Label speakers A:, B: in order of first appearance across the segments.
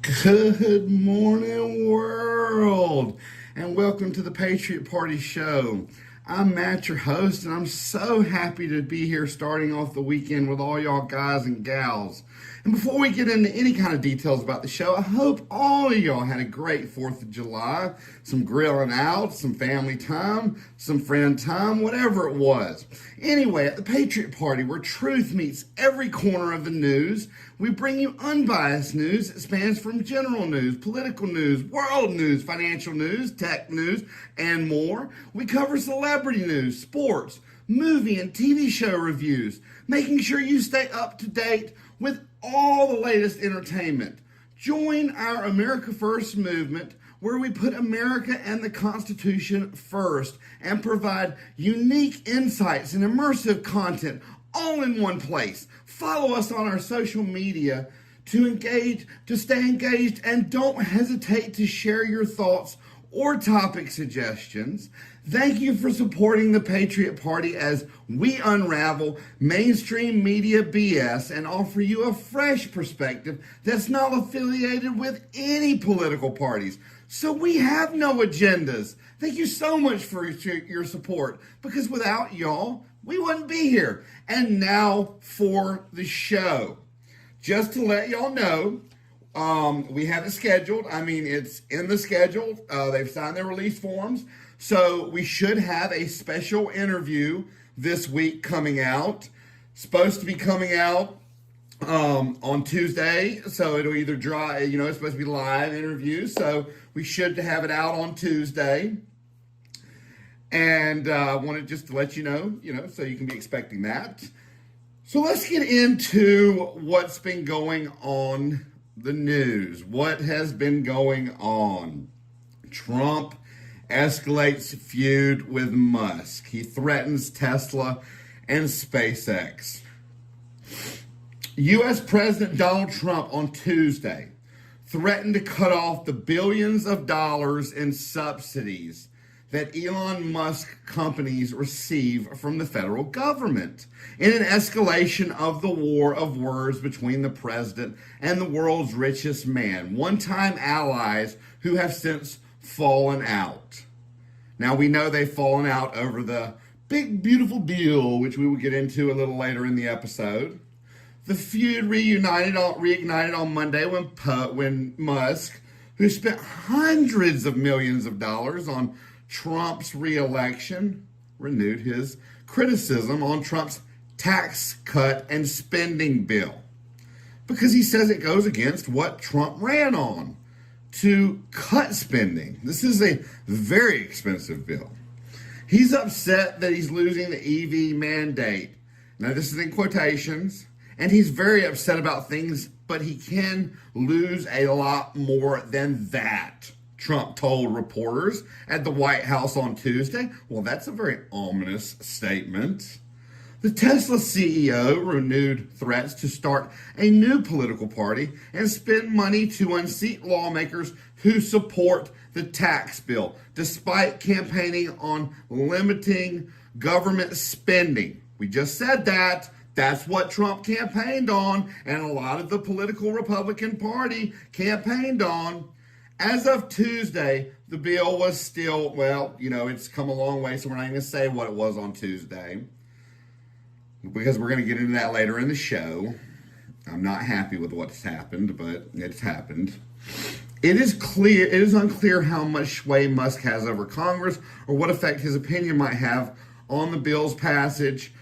A: Good morning, world, and welcome to the Patriot Party Show. I'm Matt, your host, and I'm so happy to be here starting off the weekend with all y'all guys and gals. And before we get into any kind of details about the show, I hope all of y'all had a great 4th of July, some grilling out, some family time, some friend time, whatever it was. Anyway, at the Patriot Party, where truth meets every corner of the news, we bring you unbiased news that spans from general news, political news, world news, financial news, tech news, and more. We cover celebrity news, sports, movie and TV show reviews, making sure you stay up to date with all the latest entertainment. Join our America First movement, where we put America and the Constitution first and provide unique insights and immersive content all in one place. Follow us on our social media to stay engaged, and don't hesitate to share your thoughts or topic suggestions. Thank you for supporting the Patriot Party as we unravel mainstream media BS and offer you a fresh perspective that's not affiliated with any political parties. So we have no agendas. Thank you so much for your support, because without y'all, we wouldn't be here. And now for the show. Just to let y'all know, we have it scheduled. It's in the schedule. They've signed their release forms. So we should have a special interview this week coming out. Supposed to be coming out on Tuesday. So it'll either it's supposed to be live interviews. So we should have it out on Tuesday. And I wanted just to let you know, so you can be expecting that. So let's get into what's been going on the news. What has been going on? Trump escalates feud with Musk. He threatens Tesla and SpaceX. U.S. President Donald Trump on Tuesday threatened to cut off the billions of dollars in subsidies that Elon Musk companies receive from the federal government in an escalation of the war of words between the president and the world's richest man, one-time allies who have since fallen out. Now, we know they've fallen out over the big, beautiful bill, which we will get into a little later in the episode. The feud reignited on Monday when Musk, who spent hundreds of millions of dollars on Trump's re-election, renewed his criticism on Trump's tax cut and spending bill, because he says it goes against what Trump ran on, to cut spending. This is a very expensive bill. He's upset that he's losing the EV mandate. Now, this is in quotations, and he's very upset about things, but he can lose a lot more than that, Trump told reporters at the White House on Tuesday. Well, that's a very ominous statement. The Tesla CEO renewed threats to start a new political party and spend money to unseat lawmakers who support the tax bill, despite campaigning on limiting government spending. We just said that. That's what Trump campaigned on, and a lot of the political Republican Party campaigned on. As of Tuesday, the bill was still, it's come a long way, so we're not even going to say what it was on Tuesday, because we're going to get into that later in the show. I'm not happy with what's happened, but it's happened. It is unclear how much sway Musk has over Congress or what effect his opinion might have on the bill's passage.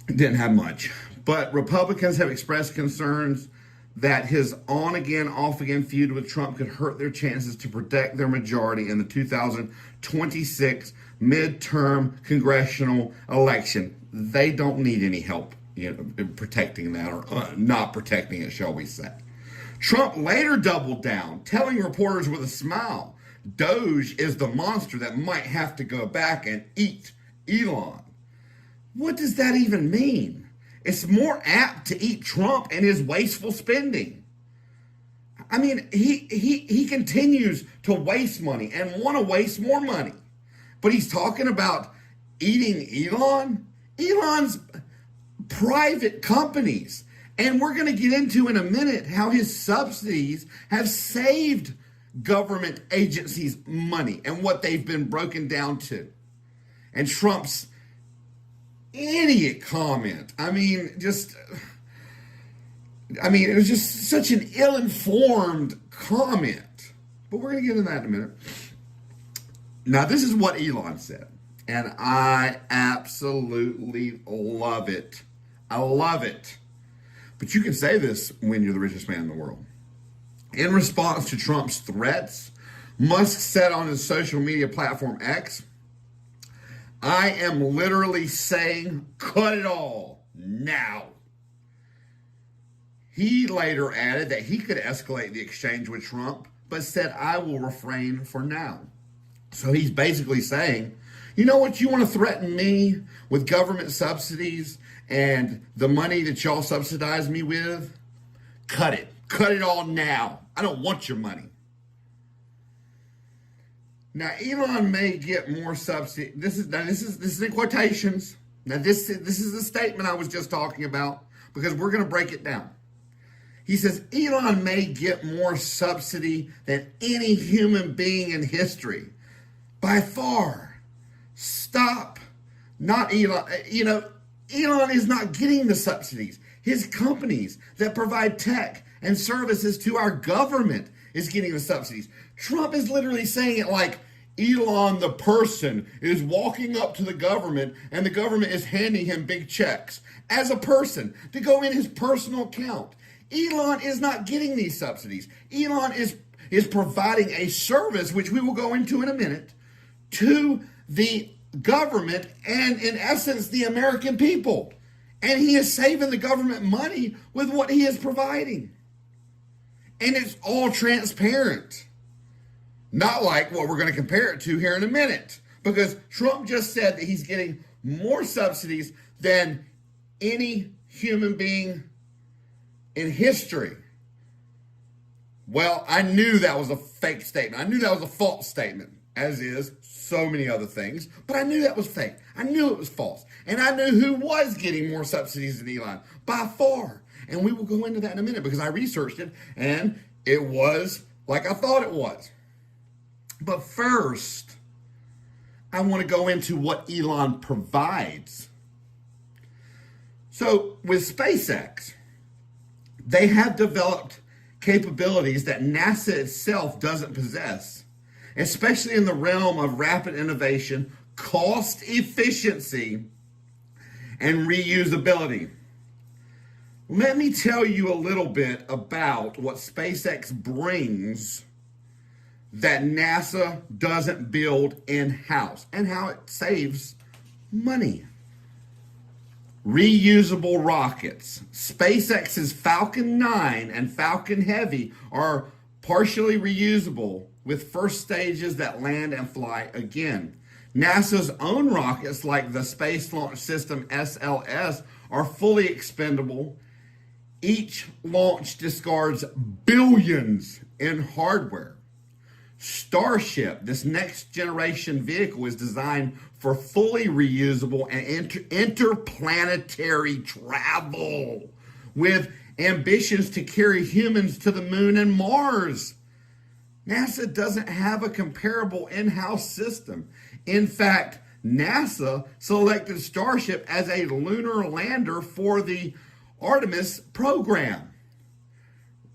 A: It didn't have much. But Republicans have expressed concerns that his on-again, off-again feud with Trump could hurt their chances to protect their majority in the 2026 midterm congressional election. They don't need any help, protecting that, or not protecting it, shall we say. Trump later doubled down, telling reporters with a smile, Doge is the monster that might have to go back and eat Elon. What does that even mean? It's more apt to eat Trump and his wasteful spending. He continues to waste money and want to waste more money. But he's talking about eating Elon? Elon's private companies And we're going to get into in a minute how his subsidies have saved government agencies money and what they've been broken down to. And Trump's idiot comment. It was just such an ill-informed comment. But we're going to get into that in a minute. Now, this is what Elon said. And I absolutely love it. I love it. But you can say this when you're the richest man in the world. In response to Trump's threats, Musk said on his social media platform X, "I am literally saying, cut it all now." He later added that he could escalate the exchange with Trump, but said, "I will refrain for now." So he's basically saying, you know what, you want to threaten me with government subsidies and the money that y'all subsidize me with? Cut it. Cut it all now. I don't want your money. Now, Elon may get more subsidy. This is in quotations. Now, this is the statement I was just talking about, because we're going to break it down. He says Elon may get more subsidy than any human being in history. By far. Stop. Not Elon. Elon is not getting the subsidies. His companies that provide tech and services to our government is getting the subsidies. Trump is literally saying it like Elon, the person, is walking up to the government and the government is handing him big checks as a person to go in his personal account. Elon is not getting these subsidies. Elon is providing a service, which we will go into in a minute, to the government and, in essence, the American people. And he is saving the government money with what he is providing. And it's all transparent. Not like what we're going to compare it to here in a minute. Because Trump just said that he's getting more subsidies than any human being in history. Well, I knew that was a fake statement. I knew that was a false statement, as is so many other things. But I knew that was fake. I knew it was false. And I knew who was getting more subsidies than Elon, by far. And we will go into that in a minute, because I researched it, and it was like I thought it was. But first, I want to go into what Elon provides. So with SpaceX, they have developed capabilities that NASA itself doesn't possess, especially in the realm of rapid innovation, cost efficiency, and reusability. Let me tell you a little bit about what SpaceX brings that NASA doesn't build in-house and how it saves money. Reusable rockets. SpaceX's Falcon 9 and Falcon Heavy are partially reusable, with first stages that land and fly again. NASA's own rockets, like the Space Launch System SLS, are fully expendable. Each launch discards billions in hardware. Starship, this next generation vehicle, is designed for fully reusable and interplanetary travel, with ambitions to carry humans to the moon and Mars. NASA doesn't have a comparable in-house system. In fact, NASA selected Starship as a lunar lander for the Artemis program.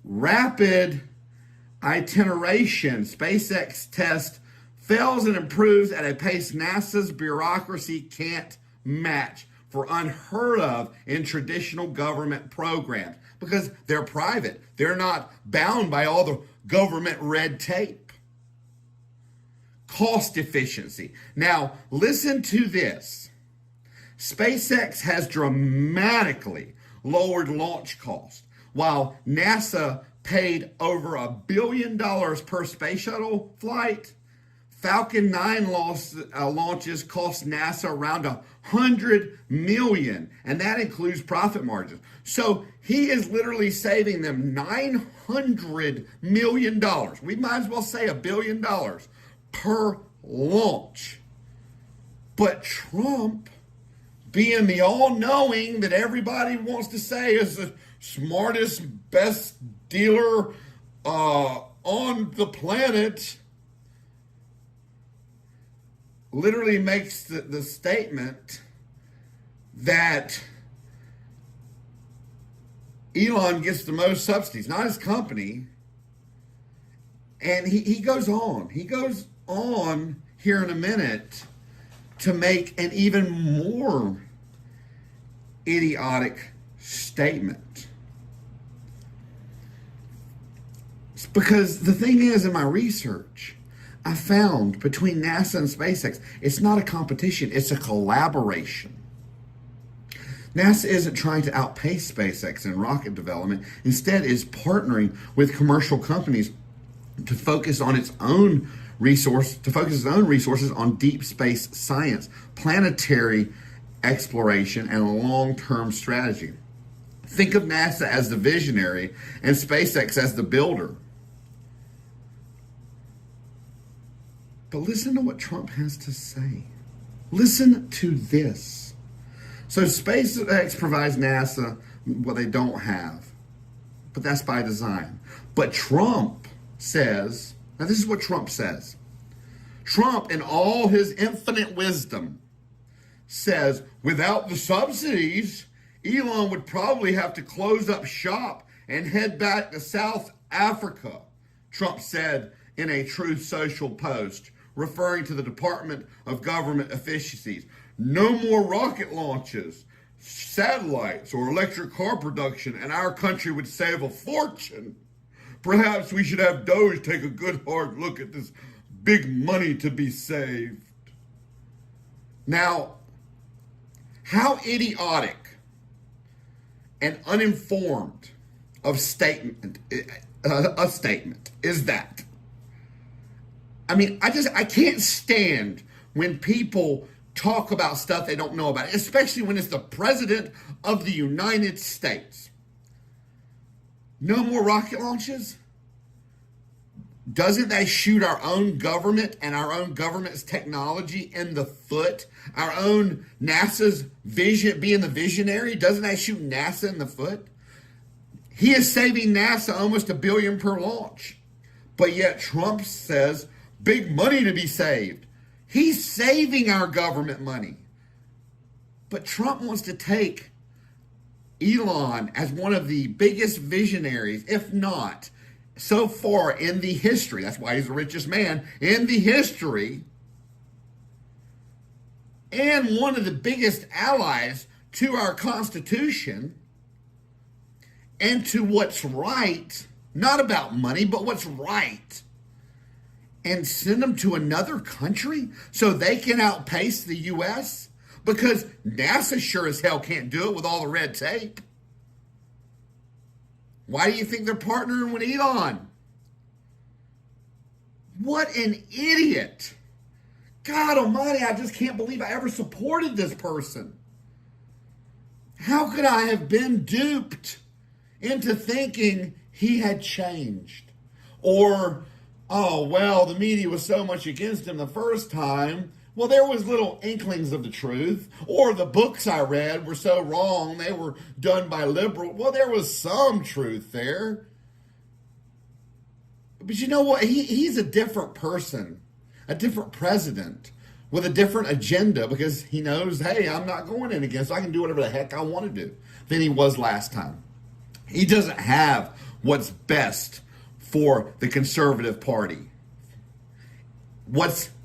A: Rapid iteration. SpaceX test fails and improves at a pace NASA's bureaucracy can't match, for unheard of in traditional government programs, because they're private. They're not bound by all the government red tape. Cost efficiency. Now, listen to this. SpaceX has dramatically lowered launch costs, while NASA paid over $1 billion per space shuttle flight. Falcon 9 launches cost NASA around $100 million, and that includes profit margins. So he is literally saving them $900 million. We might as well say $1 billion per launch. But Trump, being the all-knowing that everybody wants to say is smartest, best dealer on the planet, literally makes the statement that Elon gets the most subsidies, not his company. And he goes on. He goes on here in a minute to make an even more idiotic statement. It's because the thing is, in my research, I found between NASA and SpaceX, it's not a competition, it's a collaboration. NASA isn't trying to outpace SpaceX in rocket development. Instead, is partnering with commercial companies to focus its own resources on deep space science, planetary exploration, and a long-term strategy. Think of NASA as the visionary and SpaceX as the builder. But listen to what Trump has to say. Listen to this. So SpaceX provides NASA what they don't have, but that's by design. But Trump says, now this is what Trump says. Trump, in all his infinite wisdom, says without the subsidies, Elon would probably have to close up shop and head back to South Africa, Trump said in a Truth Social post, referring to the Department of Government Efficiencies. No more rocket launches, satellites, or electric car production, and our country would save a fortune. Perhaps we should have Doge take a good hard look at this big money to be saved. Now, how idiotic and uninformed of a statement is that? I mean, I can't stand when people talk about stuff they don't know about, especially when it's the President of the United States. No more rocket launches? Doesn't that shoot our own government and our own government's technology in the foot? Our own NASA's vision, being the visionary, doesn't that shoot NASA in the foot? He is saving NASA almost $1 billion per launch. But yet Trump says big money to be saved. He's saving our government money. But Trump wants to take Elon as one of the biggest visionaries, if not so far in the history. That's why he's the richest man in the history. And one of the biggest allies to our Constitution and to what's right, not about money, but what's right. And send them to another country so they can outpace the U.S.? Because NASA sure as hell can't do it with all the red tape. Why do you think they're partnering with Elon? What an idiot. God almighty, I just can't believe I ever supported this person. How could I have been duped into thinking he had changed? Or, oh, well, the media was so much against him the first time. Well, there was little inklings of the truth. Or the books I read were so wrong, they were done by liberal. Well, there was some truth there. But you know what? He's a different person, a different president with a different agenda because he knows, hey, I'm not going in again, so I can do whatever the heck I want to do than he was last time. He doesn't have what's best for the conservative party.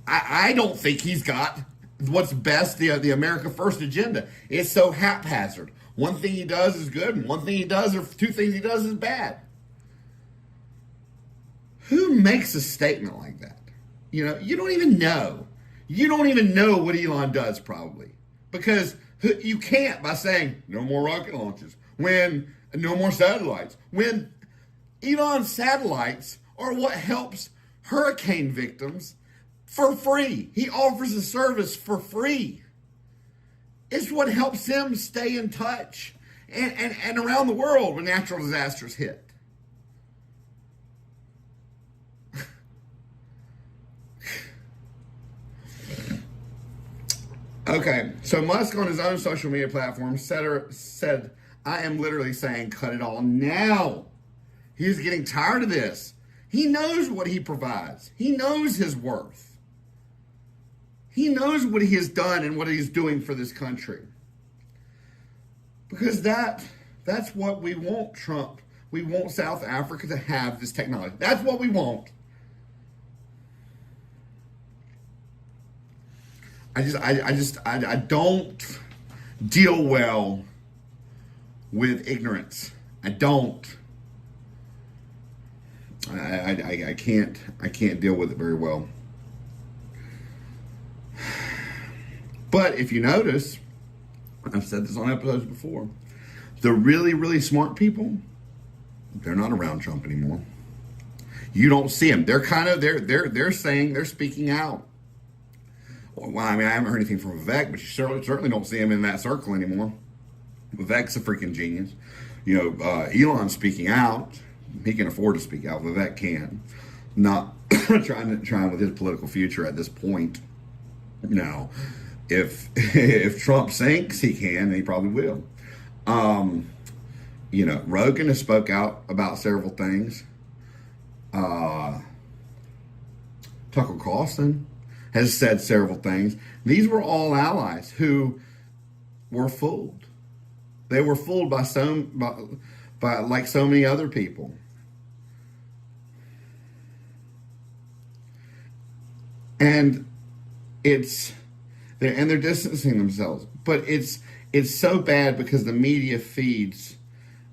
A: I don't think he's got what's best, the America First agenda. It's so haphazard. One thing he does is good, and one thing he does, or two things he does is bad. Who makes a statement like that? You know, you don't even know. You don't even know what Elon does, probably. Because you can't by saying, no more rocket launches, when no more satellites. When Elon's satellites are what helps hurricane victims for free. He offers a service for free. It's what helps them stay in touch and around the world when natural disasters hit. Okay, so Musk on his own social media platform said, I am literally saying cut it all now. He's getting tired of this. He knows what he provides. He knows his worth. He knows what he has done and what he's doing for this country. Because that's what we want, Trump. We want South Africa to have this technology. That's what we want. I don't deal well with ignorance. I don't. I can't deal with it very well. But if you notice, I've said this on episodes before, the really, really smart people, they're not around Trump anymore. You don't see them. They're saying, they're speaking out. Well, I mean, I haven't heard anything from Vivek, but you certainly don't see him in that circle anymore. Vivek's a freaking genius. Elon's speaking out. He can afford to speak out. Vivek can. Not trying with his political future at this point. Now, if Trump sinks, he can, and he probably will. Rogan has spoke out about several things. Tucker Carlson has said several things. These were all allies who were fooled. They were fooled by like so many other people. And they're distancing themselves. But it's so bad because the media feeds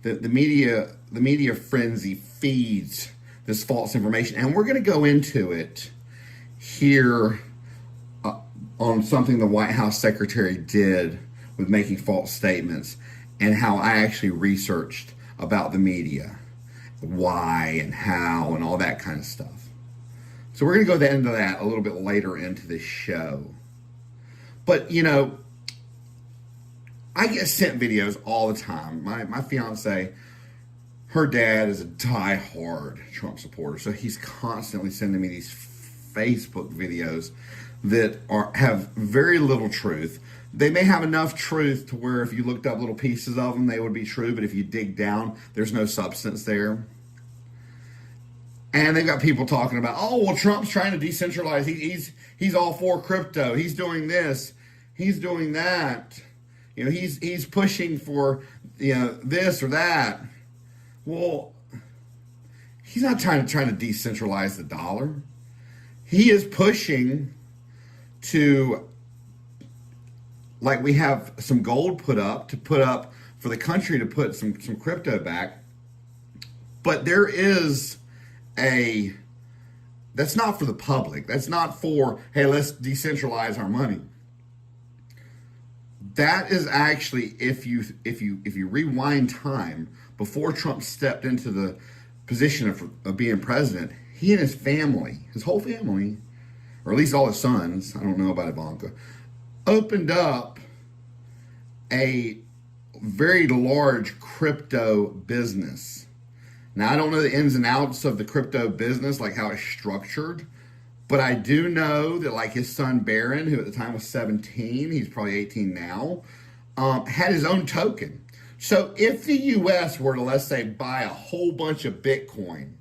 A: the media frenzy feeds this false information. And we're going to go into it here on something the White House secretary did with making false statements, and how I actually researched about the media, why and how and all that kind of stuff. So we're going to go into that a little bit later into this show. But, I get sent videos all the time. My fiance, her dad is a die-hard Trump supporter, so he's constantly sending me these Facebook videos that have very little truth. They may have enough truth to where if you looked up little pieces of them, they would be true, but if you dig down, there's no substance there. And they've got people talking about, oh, well, Trump's trying to decentralize. He's all for crypto. He's doing this. He's doing that. He's pushing for, this or that. Well, he's not trying to decentralize the dollar. He is pushing to, like, we have some gold put up for the country to put some crypto back. But there is that's not for the public. That's not for, hey, let's decentralize our money. That is actually, if you rewind time before Trump stepped into the position of being president, he and his family, his whole family, or at least all his sons, I don't know about Ivanka, opened up a very large crypto business. Now, I don't know the ins and outs of the crypto business, like how it's structured, but I do know that, like, his son Barron, who at the time was 17, he's probably 18 now, had his own token. So if the U.S. were to, let's say, buy a whole bunch of Bitcoin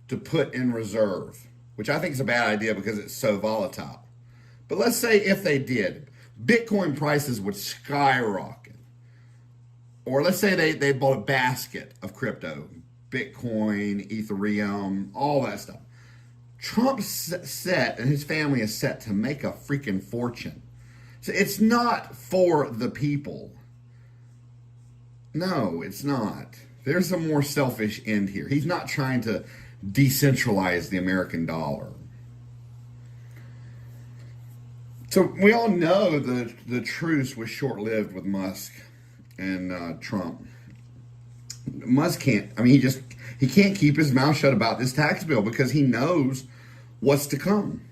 A: to put in reserve, which I think is a bad idea because it's so volatile, but let's say if they did, Bitcoin prices would skyrocket. Or let's say they bought a basket of crypto, Bitcoin, Ethereum, all that stuff. Trump's set, and his family is set to make a freaking fortune. So it's not for the people. No, it's not. There's a more selfish end here. He's not trying to decentralize the American dollar. So we all know the truce was short-lived with Musk and Trump. Musk can't, he can't keep his mouth shut about this tax bill because he knows what's to come.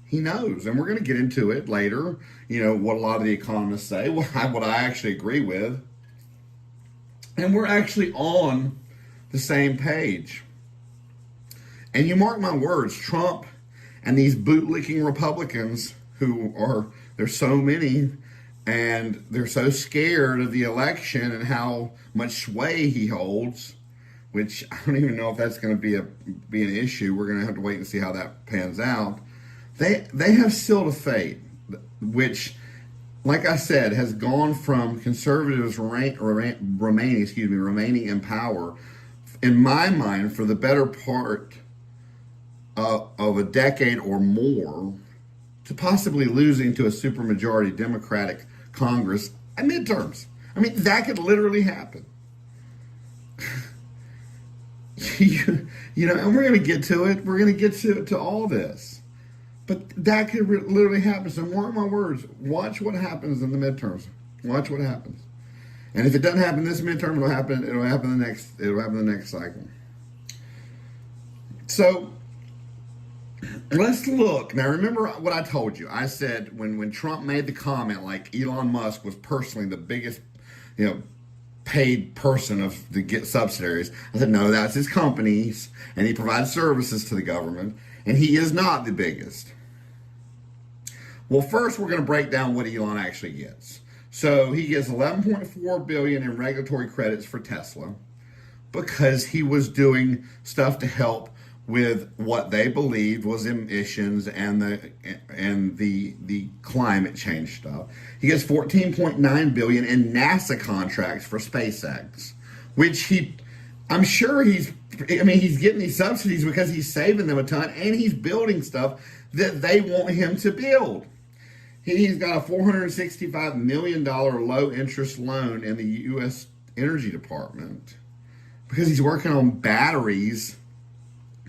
A: He knows, and we're going to get into it later, what a lot of the economists say, what I actually agree with. And we're actually on the same page. And you mark my words, Trump and these bootlicking Republicans there's so many, And they're so scared of the election and how much sway he holds, which I don't even know if that's going to be an issue. We're going to have to wait and see how that pans out. They have sealed a fate, which, like I said, has gone from conservatives remaining in power, in my mind, for the better part of a decade or more, to possibly losing to a supermajority Democratic Congress at midterms. I mean, that could literally happen. And we're going to get to it. We're going to get to all this. But that could literally happen. So mark my words. Watch what happens in the midterms. Watch what happens. And if it doesn't happen this midterm, it'll happen the next cycle. So let's look. Now, remember what I told you. I said when Trump made the comment, like Elon Musk was personally the biggest, paid person of the subsidiaries. I said, no, that's his companies, and he provides services to the government, and he is not the biggest. Well, first we're going to break down what Elon actually gets. So he gets $11.4 billion in regulatory credits for Tesla because he was doing stuff to help with what they believed was emissions and the climate change stuff. He gets $14.9 billion in NASA contracts for SpaceX, which I'm sure he's getting these subsidies because he's saving them a ton, and he's building stuff that they want him to build. He's got a $465 million low interest loan in the U.S. Energy Department because he's working on batteries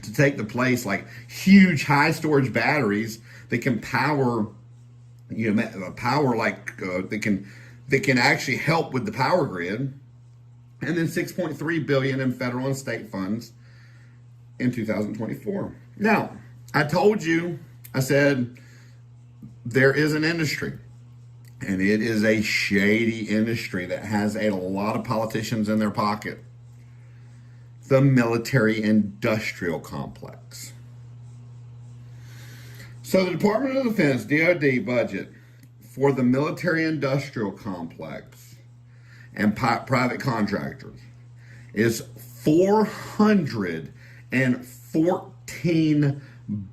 A: to take the place, like huge high storage batteries that can power, that can actually help with the power grid. And then $6.3 billion in federal and state funds in 2024. Now, I told you, I said there is an industry, and it is a shady industry that has a lot of politicians in their pocket. The military-industrial complex. So the Department of Defense, DoD budget for the military-industrial complex and private contractors is $414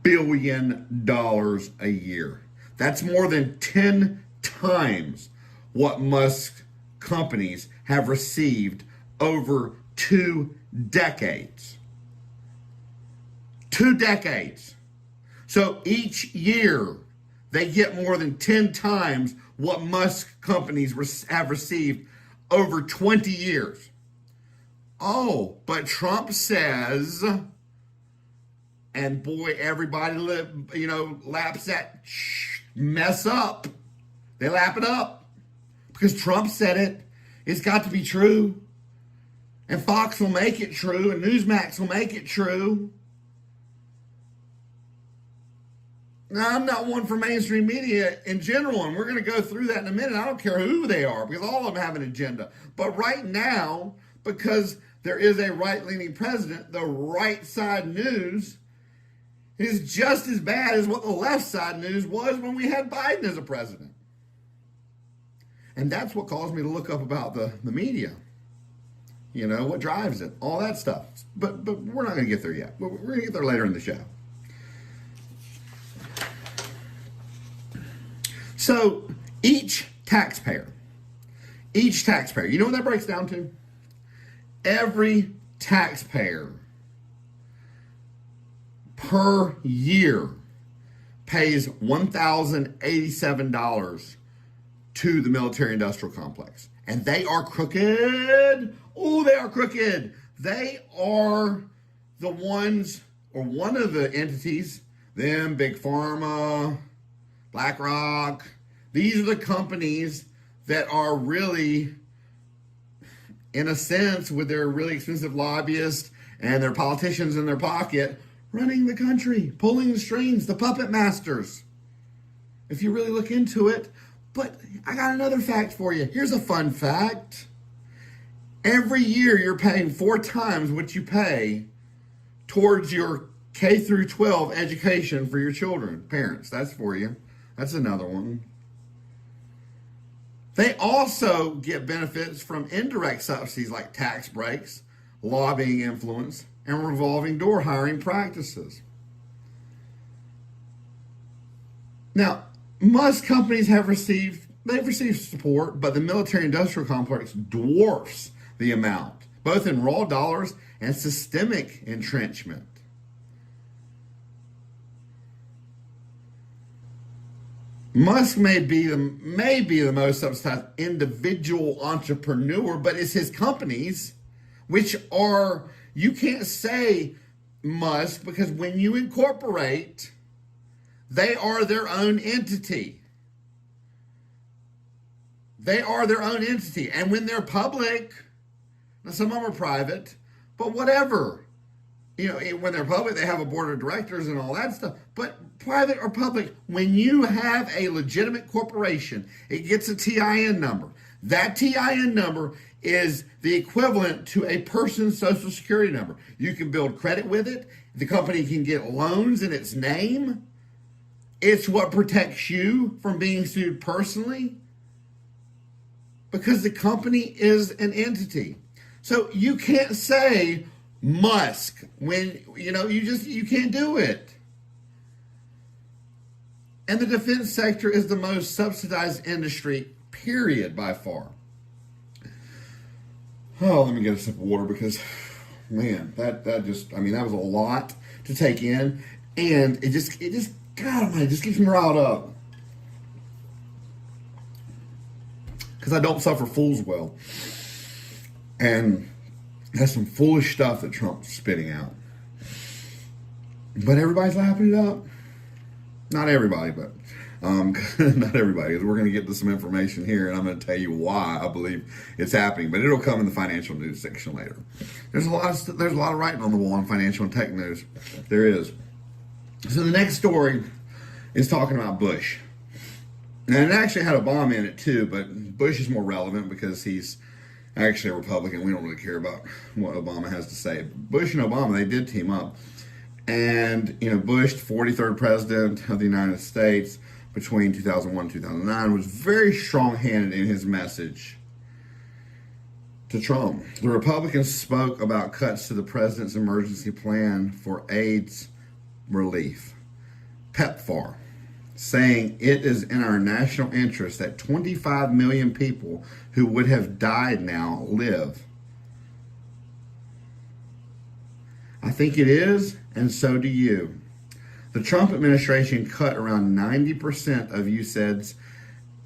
A: billion a year. That's more than 10 times what Musk companies have received over 2 decades. 2 decades. So each year they get more than 10 times what Musk companies have received over 20 years. Oh, but Trump says, and boy, everybody laps that mess up. They lap it up because Trump said it. It's got to be true. And Fox will make it true, and Newsmax will make it true. Now, I'm not one for mainstream media in general, and we're going to go through that in a minute. I don't care who they are, because all of them have an agenda. But right now, because there is a right-leaning president, the right side news is just as bad as what the left side news was when we had Biden as a president. And that's what caused me to look up about the media. What drives it, all that stuff. But we're not going to get there yet. We're going to get there later in the show. So each taxpayer, you know what that breaks down to? Every taxpayer per year pays $1,087 to the military-industrial complex. And they are crooked. Oh, they are crooked. They are the ones, or one of the entities, them, Big Pharma, BlackRock. These are the companies that are really, in a sense, with their really expensive lobbyists and their politicians in their pocket, running the country, pulling the strings, the puppet masters. If you really look into it. But I got another fact for you. Here's a fun fact. Every year you're paying 4 times what you pay towards your K through 12 education for your children. Parents, that's for you. That's another one. They also get benefits from indirect subsidies like tax breaks, lobbying influence, and revolving door hiring practices. Now, Musk companies they've received support, but the military-industrial complex dwarfs the amount, both in raw dollars and systemic entrenchment. Musk may be the most subsidized individual entrepreneur, but it's his companies, which are, you can't say Musk, because when you incorporate, they are their own entity. They are their own entity. And when they're public, now some of them are private, but whatever. You know, when they're public, they have a board of directors and all that stuff. But private or public, when you have a legitimate corporation, it gets a TIN number. That TIN number is the equivalent to a person's social security number. You can build credit with it. The company can get loans in its name. It's what protects you from being sued personally, because the company is an entity. So you can't say Musk when, you can't do it. And the defense sector is the most subsidized industry, period, by far. Oh, let me get a sip of water, because, man, that was a lot to take in. And it just, God almighty, it just keeps me riled up. Because I don't suffer fools well. And that's some foolish stuff that Trump's spitting out. But everybody's lapping it up. Not everybody, but not everybody. Because we're going to get to some information here, and I'm going to tell you why I believe it's happening. But it'll come in the financial news section later. There's a lot of writing on the wall on financial and tech news. There is. So the next story is talking about Bush. And it actually had Obama in it too, but Bush is more relevant because he's actually a Republican. We don't really care about what Obama has to say. Bush and Obama, they did team up. And, Bush, the 43rd president of the United States between 2001 and 2009, was very strong-handed in his message to Trump. The Republicans spoke about cuts to the president's emergency plan for AIDS relief, PEPFAR, saying it is in our national interest that 25 million people who would have died now live. I think it is, and so do you. The Trump administration cut around 90% of USAID's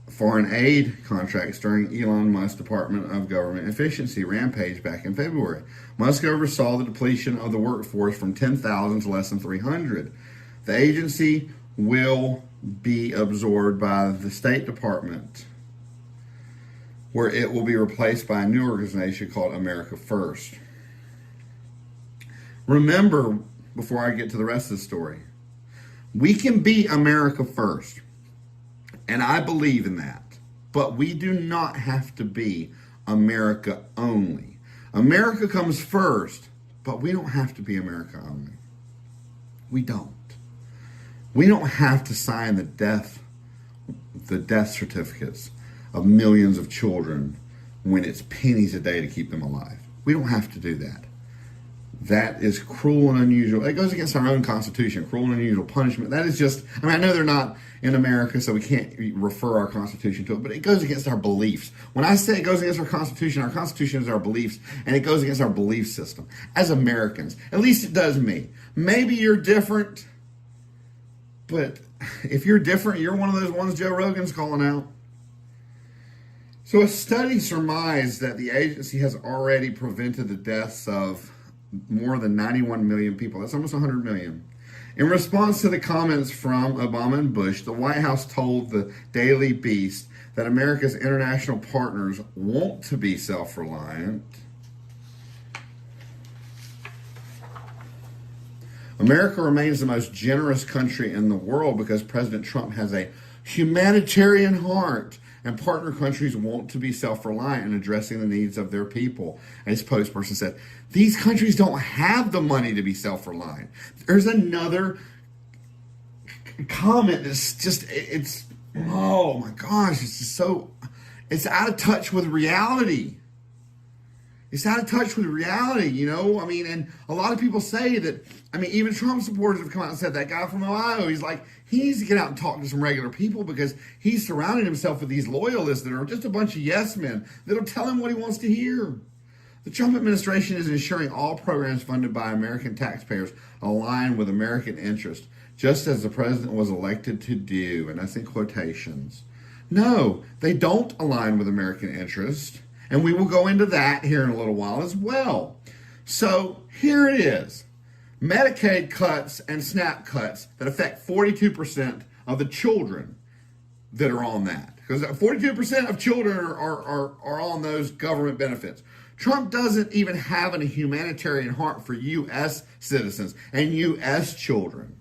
A: foreign aid contracts during Elon Musk's Department of Government Efficiency rampage back in February. Musk oversaw the depletion of the workforce from 10,000 to less than 300. The agency will be absorbed by the State Department, where it will be replaced by a new organization called America First. Remember, before I get to the rest of the story, we can be America First, and I believe in that, but we do not have to be America only. America comes first, but we don't have to be America only. We don't. We don't have to sign the death certificates of millions of children when it's pennies a day to keep them alive. We don't have to do that. That is cruel and unusual. It goes against our own Constitution, cruel and unusual punishment. That is just, I know they're not in America, so we can't refer our Constitution to it, but it goes against our beliefs. When I say it goes against our Constitution is our beliefs, and it goes against our belief system. As Americans, at least it does me. Maybe you're different, but if you're different, you're one of those ones Joe Rogan's calling out. So a study surmised that the agency has already prevented the deaths of more than 91 million people. That's almost 100 million. In response to the comments from Obama and Bush, the White House told the Daily Beast that America's international partners want to be self-reliant. America remains the most generous country in the world because President Trump has a humanitarian heart, and partner countries want to be self-reliant in addressing the needs of their people. A spokesperson said, these countries don't have the money to be self-reliant. There's another comment that's just, oh my gosh, it's just so It's out of touch with reality. It's out of touch with reality, you know? I mean, and a lot of people say that, I mean, even Trump supporters have come out and said, that guy from Ohio, he's like, he needs to get out and talk to some regular people because he's surrounded himself with these loyalists that are just a bunch of yes men that'll tell him what he wants to hear. The Trump administration is ensuring all programs funded by American taxpayers align with American interests, just as the president was elected to do, and that's in quotations. No, they don't align with American interests. And we will go into that here in a little while as well. So here it is. Medicaid cuts and SNAP cuts that affect 42% of the children that are on that. Because 42% of children are on those government benefits. Trump doesn't even have a humanitarian heart for U.S. citizens and U.S. children.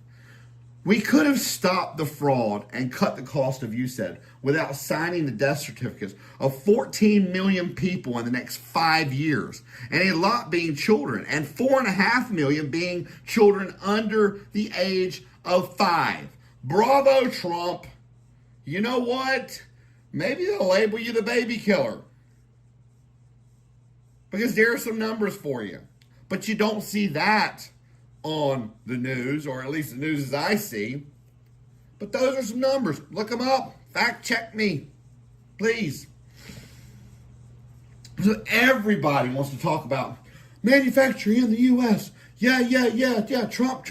A: We could have stopped the fraud and cut the cost of USAID without signing the death certificates of 14 million people in the next 5 years, and a lot being children, and 4.5 million being children under the age of 5. Bravo, Trump. You know what? Maybe they'll label you the baby killer, because there are some numbers for you. But you don't see that on the news, or at least the news as I see. But those are some numbers. Look them up. Fact check me, please. So everybody wants to talk about manufacturing in the U.S. Yeah. Trump,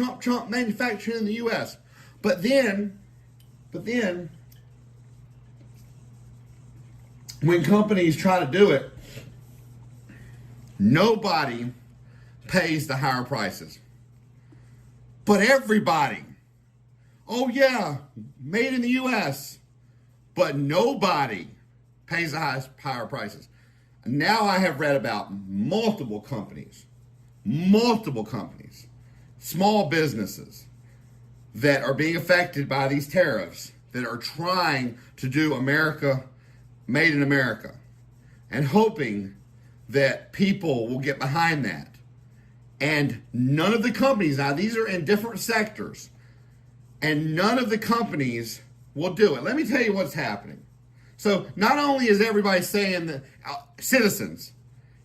A: manufacturing in the U.S. But then, when companies try to do it, nobody pays the higher prices. But everybody, oh yeah, made in the U.S., but nobody pays the higher prices. Now I have read about multiple companies, small businesses that are being affected by these tariffs, that are trying to do America, made in America, and hoping that people will get behind that. And none of the companies, now these are in different sectors, and none of the companies will do it. Let me tell you what's happening. So not only is everybody saying that citizens,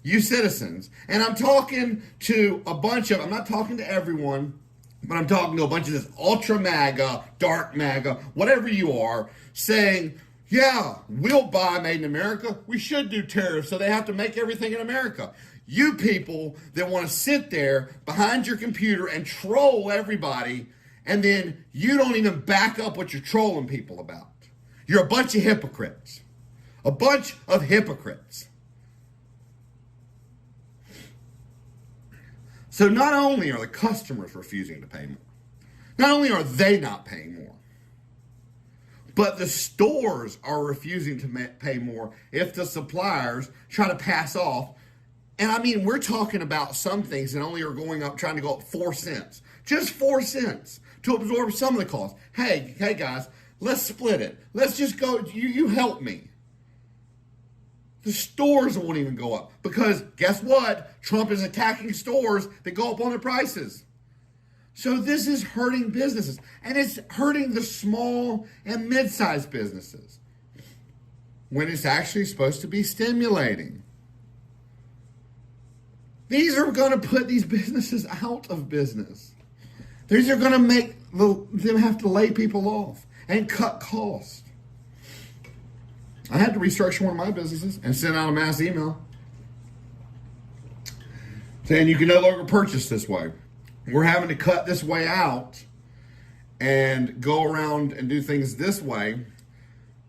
A: you citizens, and I'm talking to a bunch of, I'm not talking to everyone, but I'm talking to a bunch of this ultra MAGA, dark MAGA, whatever you are, saying, yeah, we'll buy made in America. We should do tariffs so they have to make everything in America. You people that want to sit there behind your computer and troll everybody, and then you don't even back up what you're trolling people about. You're a bunch of hypocrites. A bunch of hypocrites. So not only are the customers refusing to pay more, not only are they not paying more, but the stores are refusing to pay more if the suppliers try to pass off. And I mean, we're talking about some things that only are going up, trying to go up 4 cents. Just 4 cents to absorb some of the cost. Hey guys, let's split it. Let's just go, you help me. The stores won't even go up because guess what? Trump is attacking stores that go up on their prices. So this is hurting businesses, and it's hurting the small and mid-sized businesses when it's actually supposed to be stimulating. These are going to put these businesses out of business. These are going to make them have to lay people off and cut costs. I had to restructure one of my businesses and send out a mass email saying you can no longer purchase this way. We're having to cut this way out and go around and do things this way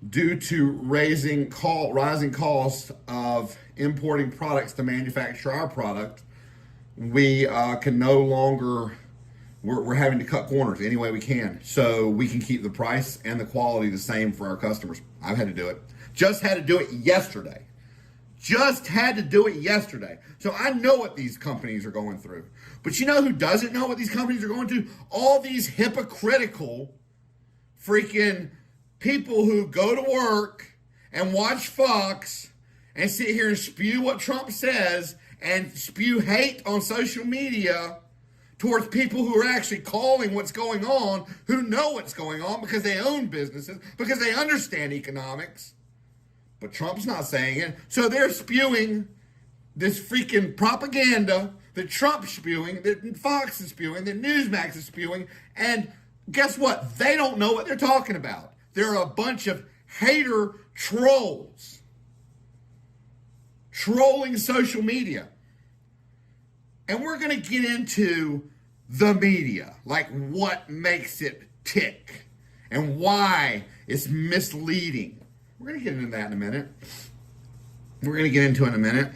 A: due to rising costs of importing products to manufacture our product. We can no longer, we're having to cut corners any way we can so we can keep the price and the quality the same for our customers. I've had to do it. Just had to do it yesterday. So I know what these companies are going through. But you know who doesn't know what these companies are going through? All these hypocritical freaking people who go to work and watch Fox and sit here and spew what Trump says and spew hate on social media towards people who are actually calling what's going on, who know what's going on because they own businesses, because they understand economics. but Trump's not saying it. So they're spewing this freaking propaganda that Trump's spewing, that Fox is spewing, that Newsmax is spewing, and guess what? They don't know what they're talking about. They're a bunch of hater trolls trolling social media. And we're going to get into the media, like what makes it tick and why it's misleading. We're going to get into that in a minute. We're going to get into it in a minute.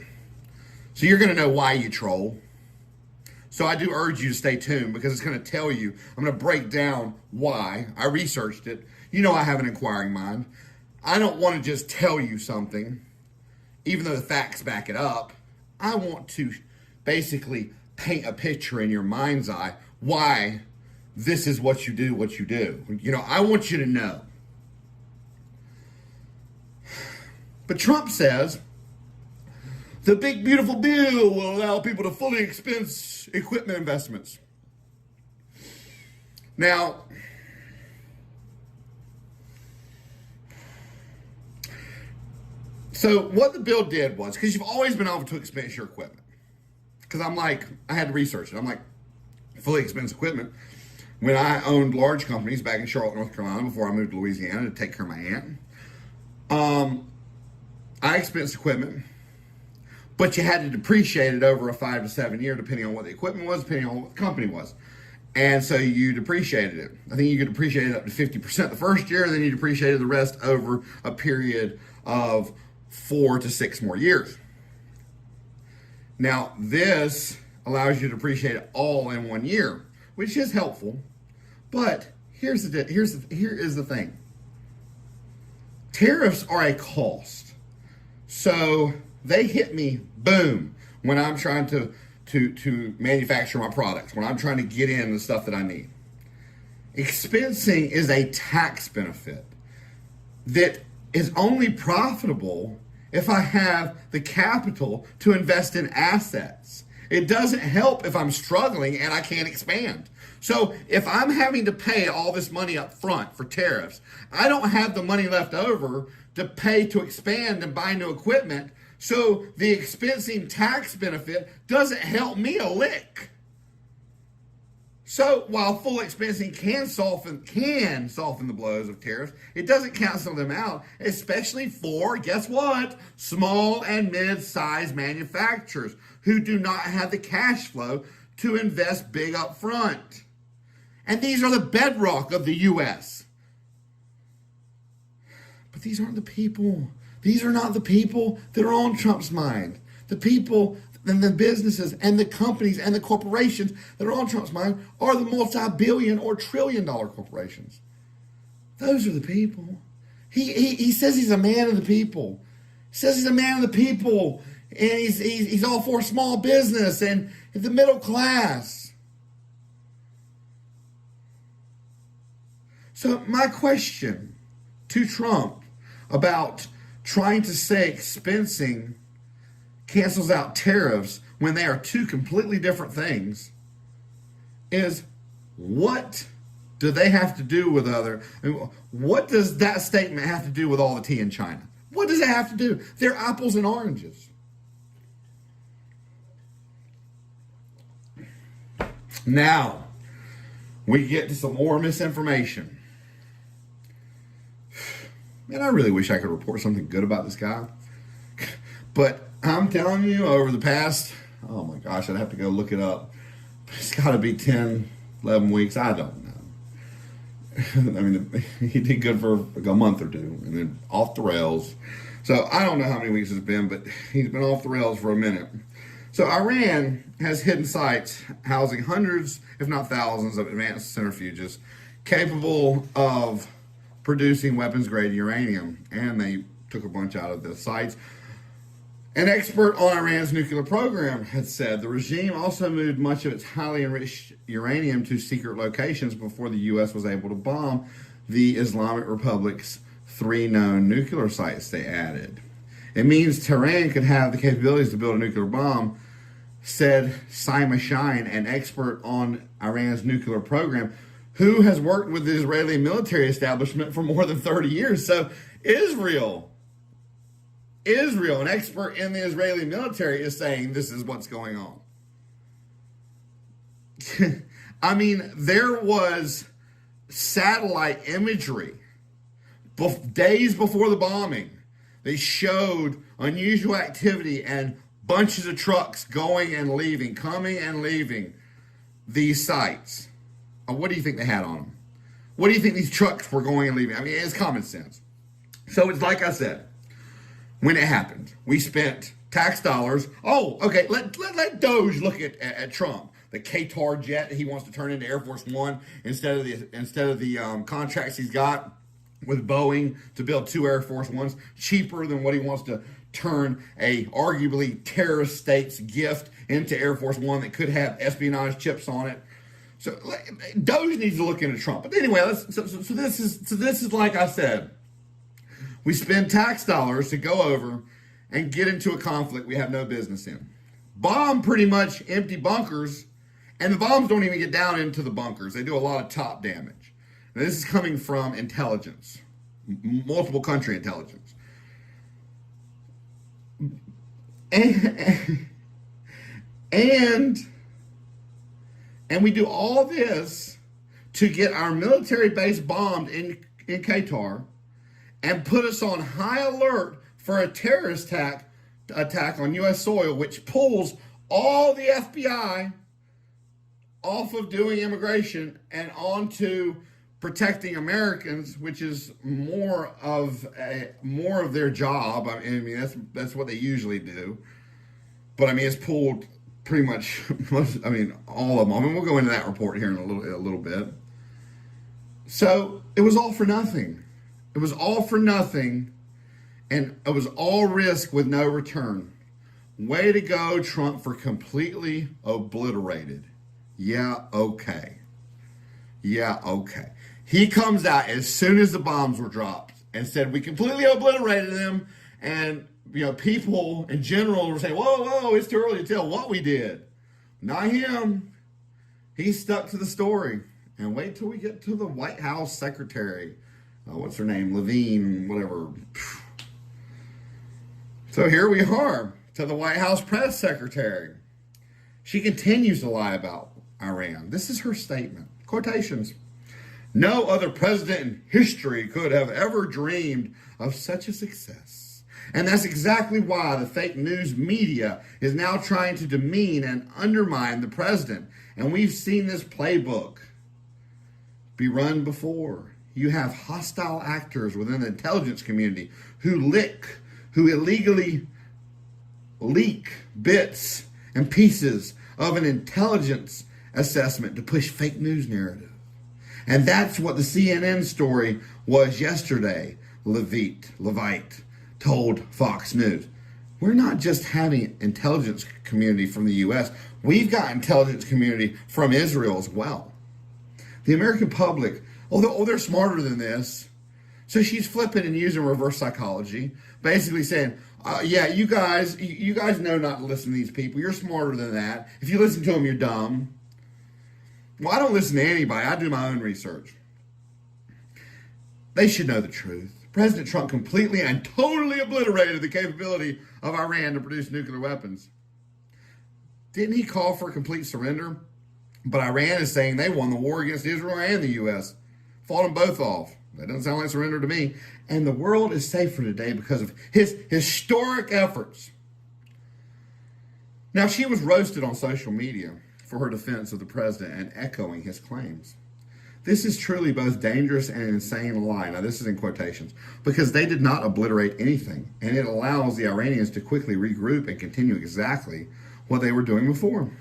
A: So you're going to know why you troll. So I do urge you to stay tuned because it's going to tell you, I'm going to break down why. I researched it. You know I have an inquiring mind. I don't want to just tell you something, even though the facts back it up. I want to basically paint a picture in your mind's eye why this is what you do, what you do. You know, I want you to know. But Trump says the big beautiful bill will allow people to fully expense equipment investments. Now, so what the bill did was, because you've always been able to expense your equipment. Because I had to research it. I'm like, fully expense equipment. When I owned large companies back in Charlotte, North Carolina, before I moved to Louisiana to take care of my aunt, I expensed equipment, but you had to depreciate it over a 5 to 7 year, depending on what the equipment was, depending on what the company was. And so you depreciated it. I think you could depreciate it up to 50% the first year, and then you depreciated the rest over a period of 4 to 6 more years. Now, this allows you to depreciate it all in 1 year, which is helpful. But here is the thing. Tariffs are a cost. So they hit me, boom, when I'm trying to manufacture my products, when I'm trying to get in the stuff that I need. Expensing is a tax benefit that is only profitable if I have the capital to invest in assets. It doesn't help if I'm struggling and I can't expand. So if I'm having to pay all this money up front for tariffs, I don't have the money left over to pay to expand and buy new equipment. So the expensing tax benefit doesn't help me a lick. So while full expensing can soften the blows of tariffs, it doesn't cancel them out, especially for, guess what, small and mid-sized manufacturers who do not have the cash flow to invest big up front. And these are the bedrock of the U.S. But these aren't the people. These are not the people that are on Trump's mind. The people and the businesses and the companies and the corporations that are on Trump's mind are the multi-billion or trillion-dollar corporations. Those are the people. He says he's a man of the people. He says he's a man of the people, and he's all for small business and the middle class. So my question to Trump about trying to say expensing cancels out tariffs when they are two completely different things is, what do they have to do with what does that statement have to do with all the tea in China? What does it have to do? They're apples and oranges. Now, we get to some more misinformation. Man, I really wish I could report something good about this guy. But I'm telling you, over the past, oh my gosh, I'd have to go look it up. It's got to be 10, 11 weeks. I don't know. I mean, he did good for like a month or two, and then off the rails. So I don't know how many weeks it's been, but he's been off the rails for a minute. So Iran has hidden sites housing hundreds, if not thousands, of advanced centrifuges capable of producing weapons-grade uranium, and they took a bunch out of the sites. An expert on Iran's nuclear program had said the regime also moved much of its highly enriched uranium to secret locations before the U.S. was able to bomb the Islamic Republic's 3 known nuclear sites they added. It means Tehran could have the capabilities to build a nuclear bomb, said Saima Shine, an expert on Iran's nuclear program, who has worked with the Israeli military establishment for more than 30 years. So Israel Israel, an expert in the Israeli military, is saying this is what's going on. I mean, there was satellite imagery days before the bombing. They showed unusual activity and bunches of trucks going and leaving, coming and leaving these sites. What do you think they had on them? What do you think these trucks were going and leaving? I mean, it's common sense. So it's like I said, when it happened, we spent tax dollars. Oh, okay, let Doge look at Trump. The Qatar jet he wants to turn into Air Force One instead of the contracts he's got with Boeing to build 2 Air Force Ones, cheaper than what he wants to turn a arguably terrorist state's gift into Air Force One that could have espionage chips on it. So Doge needs to look into Trump. But anyway, so this is like I said, we spend tax dollars to go over and get into a conflict we have no business in. Bomb pretty much empty bunkers, and the bombs don't even get down into the bunkers. They do a lot of top damage. Now, this is coming from intelligence, multiple country intelligence. And we do all this to get our military base bombed in Qatar and put us on high alert for a terrorist attack on U.S. soil, which pulls all the FBI off of doing immigration and onto protecting Americans, which is more of their job. I mean, that's what they usually do. But I mean, it's pulled pretty much all of them. I mean, we'll go into that report here in a little bit. So it was all for nothing. It was all for nothing, and it was all risk with no return. Way to go, Trump, for completely obliterated. Yeah, okay. He comes out as soon as the bombs were dropped and said, we completely obliterated them. And, people in general were saying, whoa, it's too early to tell what we did. Not him. He stuck to the story. And wait till we get to the White House secretary. What's her name? Levine, whatever. So here we are, to the White House press secretary. She continues to lie about Iran. This is her statement. Quotations. No other president in history could have ever dreamed of such a success. And that's exactly why the fake news media is now trying to demean and undermine the president. And we've seen this playbook be run before. You have hostile actors within the intelligence community who illegally leak bits and pieces of an intelligence assessment to push fake news narrative. And that's what the CNN story was yesterday. Levite told Fox News. We're not just having intelligence community from the U.S. We've got intelligence community from Israel as well. The American public, they're smarter than this. So she's flipping and using reverse psychology, basically saying, you guys know not to listen to these people. You're smarter than that. If you listen to them, you're dumb. Well, I don't listen to anybody. I do my own research. They should know the truth. President Trump completely and totally obliterated the capability of Iran to produce nuclear weapons. Didn't he call for complete surrender? But Iran is saying they won the war against Israel and the U.S. Fought them both off. That doesn't sound like surrender to me. And the world is safer today because of his historic efforts. Now, she was roasted on social media for her defense of the president and echoing his claims. This is truly both dangerous and insane a lie. Now, this is in quotations, because they did not obliterate anything, and it allows the Iranians to quickly regroup and continue exactly what they were doing before.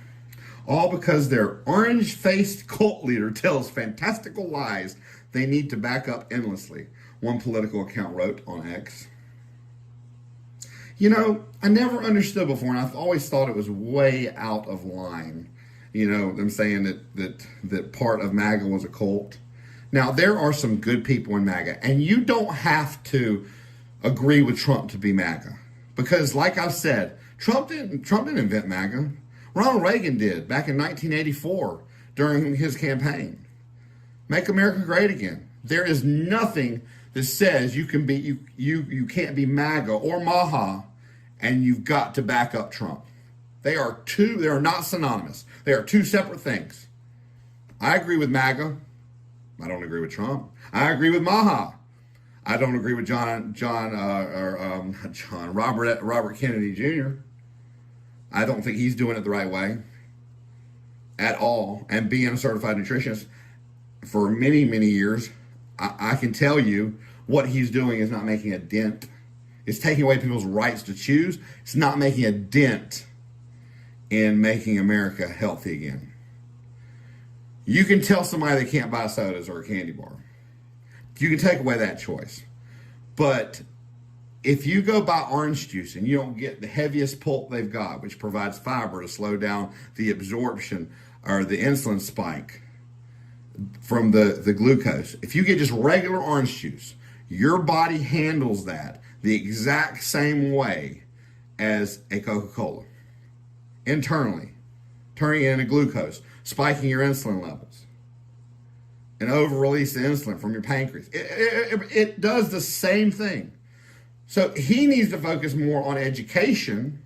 A: All because their orange-faced cult leader tells fantastical lies they need to back up endlessly, one political account wrote on X. I never understood before, and I've always thought it was way out of line. Them saying that part of MAGA was a cult. Now, there are some good people in MAGA, and you don't have to agree with Trump to be MAGA. Because, like I've said, Trump didn't invent MAGA. Ronald Reagan did back in 1984 during his campaign. Make America great again. There is nothing that says you can't be MAGA or Maha, and you've got to back up Trump. They are not synonymous. They are two separate things. I agree with MAGA. I don't agree with Trump. I agree with Maha. I don't agree with Robert Kennedy Jr. I don't think he's doing it the right way at all. And being a certified nutritionist for many, many years, I can tell you what he's doing is not making a dent. It's taking away people's rights to choose. It's not making a dent in making America healthy again. You can tell somebody they can't buy sodas or a candy bar. You can take away that choice. But if you go buy orange juice and you don't get the heaviest pulp they've got, which provides fiber to slow down the absorption or the insulin spike from the glucose, if you get just regular orange juice, your body handles that the exact same way as a Coca-Cola. Internally, turning it into glucose, spiking your insulin levels, and over-release the insulin from your pancreas. It does the same thing. So he needs to focus more on education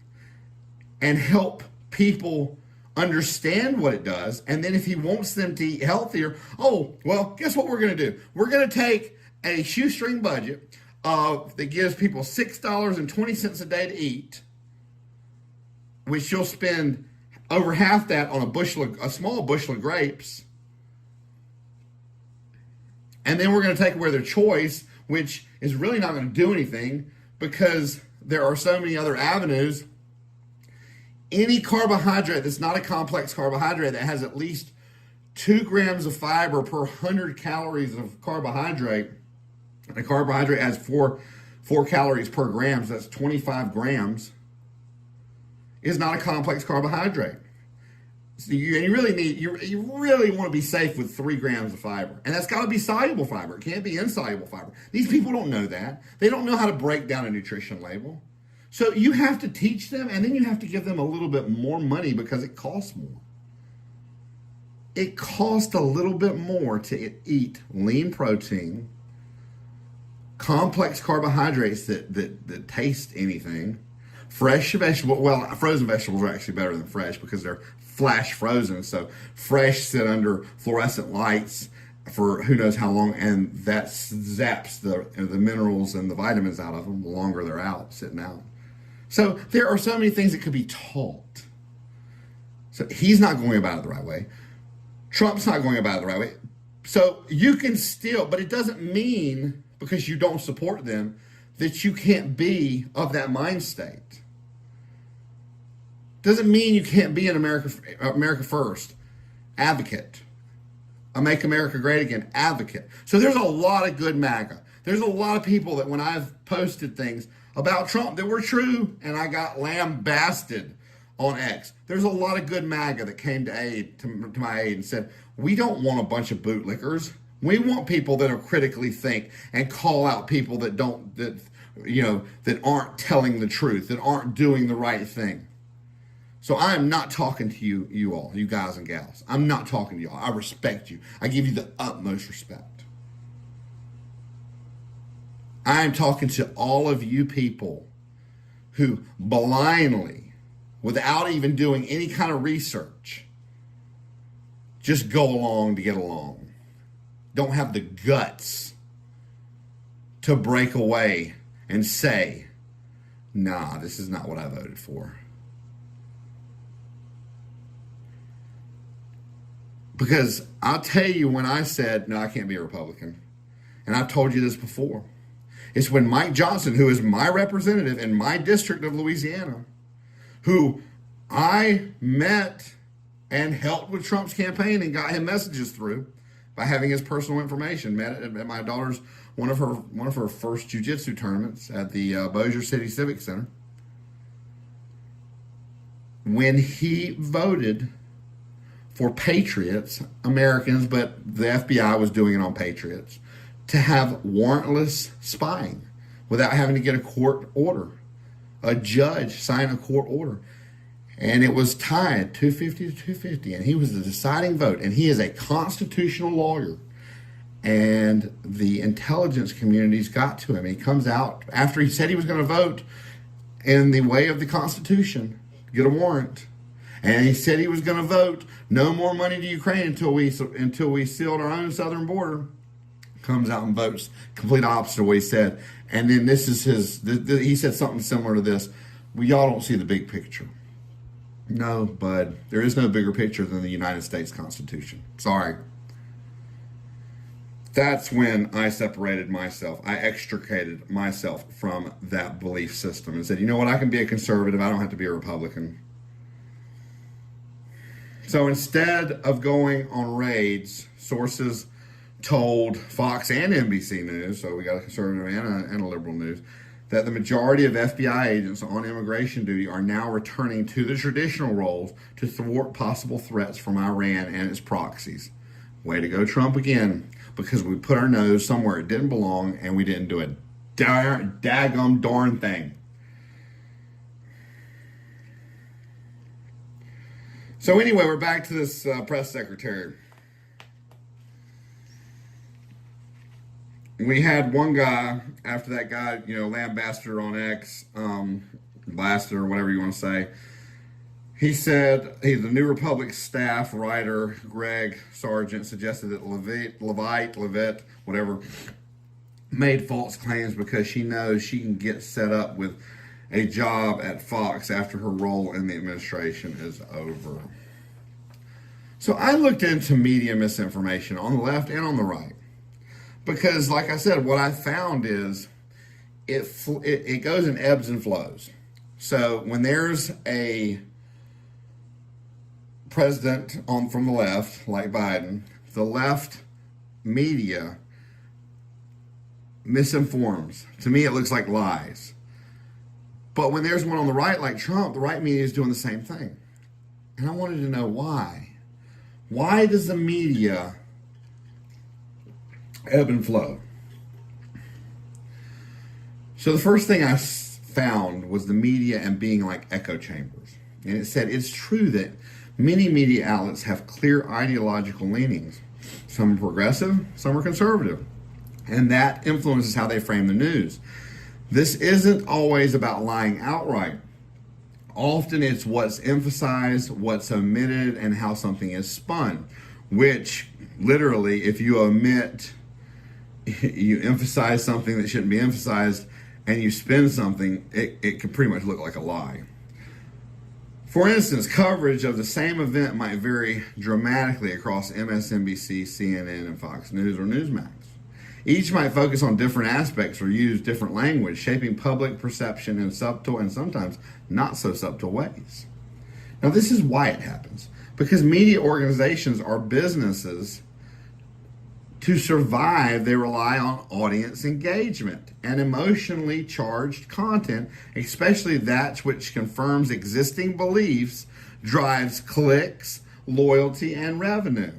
A: and help people understand what it does. And then if he wants them to eat healthier, guess what we're going to do? We're going to take a shoestring budget that gives people $6.20 a day to eat, which you'll spend over half that on a small bushel of grapes. And then we're going to take away their choice, which is really not going to do anything because there are so many other avenues. Any carbohydrate that's not a complex carbohydrate that has at least 2 grams of fiber per 100 calories of carbohydrate, a carbohydrate has 4 calories per gram, so that's 25 grams, is not a complex carbohydrate. So you really want to be safe with 3 grams of fiber. And that's got to be soluble fiber. It can't be insoluble fiber. These people don't know that. They don't know how to break down a nutrition label. So you have to teach them, and then you have to give them a little bit more money because it costs more. It costs a little bit more to eat lean protein, complex carbohydrates that taste anything, fresh vegetable. Well, frozen vegetables are actually better than fresh because they're flash frozen. So fresh sit under fluorescent lights for who knows how long, and that zaps the minerals and the vitamins out of them the longer they're out, sitting out. So there are so many things that could be taught. So he's not going about it the right way. Trump's not going about it the right way. So you can still, but it doesn't mean because you don't support them that you can't be of that mind state. Doesn't mean you can't be an America First advocate, a Make America Great Again advocate. So there's a lot of good MAGA. There's a lot of people that when I've posted things about Trump that were true and I got lambasted on X, there's a lot of good MAGA that came to my aid and said, we don't want a bunch of bootlickers. We want people that'll critically think and call out people that aren't telling the truth, that aren't doing the right thing. So I am not talking to you all, you guys and gals. I'm not talking to you all. I respect you. I give you the utmost respect. I am talking to all of you people who blindly, without even doing any kind of research, just go along to get along. Don't have the guts to break away and say, nah, this is not what I voted for. Because I'll tell you when I said, no, I can't be a Republican, and I've told you this before, it's when Mike Johnson, who is my representative in my district of Louisiana, who I met and helped with Trump's campaign and got him messages through by having his personal information, met at my daughter's, one of her first jiu-jitsu tournaments at the Bossier City Civic Center. When he voted for patriots, Americans, but the FBI was doing it on patriots, to have warrantless spying without having to get a court order, a judge sign a court order. And it was tied 250 to 250, and he was the deciding vote. And he is a constitutional lawyer. And the intelligence communities got to him. He comes out after he said he was going to vote in the way of the Constitution, get a warrant. And he said he was going to vote no more money to Ukraine until we sealed our own southern border. Comes out and votes complete opposite of what he said. And then this is he said something similar to this. Well, y'all don't see the big picture. No, bud, there is no bigger picture than the United States Constitution. Sorry. That's when I separated myself. I extricated myself from that belief system and said, you know what, I can be a conservative. I don't have to be a Republican. So instead of going on raids, sources told Fox and NBC News, so we got a conservative and a liberal news, that the majority of FBI agents on immigration duty are now returning to the traditional roles to thwart possible threats from Iran and its proxies. Way to go, Trump, again, because we put our nose somewhere it didn't belong and we didn't do a daggum darn thing. So anyway, we're back to this press secretary. We had one guy, after that guy, lambasted on X, blasted or whatever you want to say. He said the New Republic staff writer, Greg Sargent, suggested that Levitt, whatever, made false claims because she knows she can get set up with a job at Fox after her role in the administration is over. So I looked into media misinformation on the left and on the right. Because, like I said, what I found is it goes in ebbs and flows. So when there's a president from the left, like Biden, the left media misinforms. To me, it looks like lies. But when there's one on the right, like Trump, the right media is doing the same thing. And I wanted to know why. Why does the media ebb and flow? So the first thing I found was the media and being like echo chambers. And it said it's true that many media outlets have clear ideological leanings. Some are progressive, some are conservative. And that influences how they frame the news. This isn't always about lying outright. Often it's what's emphasized, what's omitted, and how something is spun. Which, literally, if you emphasize something that shouldn't be emphasized, and you spin something, it can pretty much look like a lie. For instance, coverage of the same event might vary dramatically across MSNBC, CNN, and Fox News or Newsmax. Each might focus on different aspects or use different language, shaping public perception in subtle and sometimes not so subtle ways. Now, this is why it happens. Because media organizations are businesses. To survive, they rely on audience engagement and emotionally charged content, especially that which confirms existing beliefs, drives clicks, loyalty, and revenue.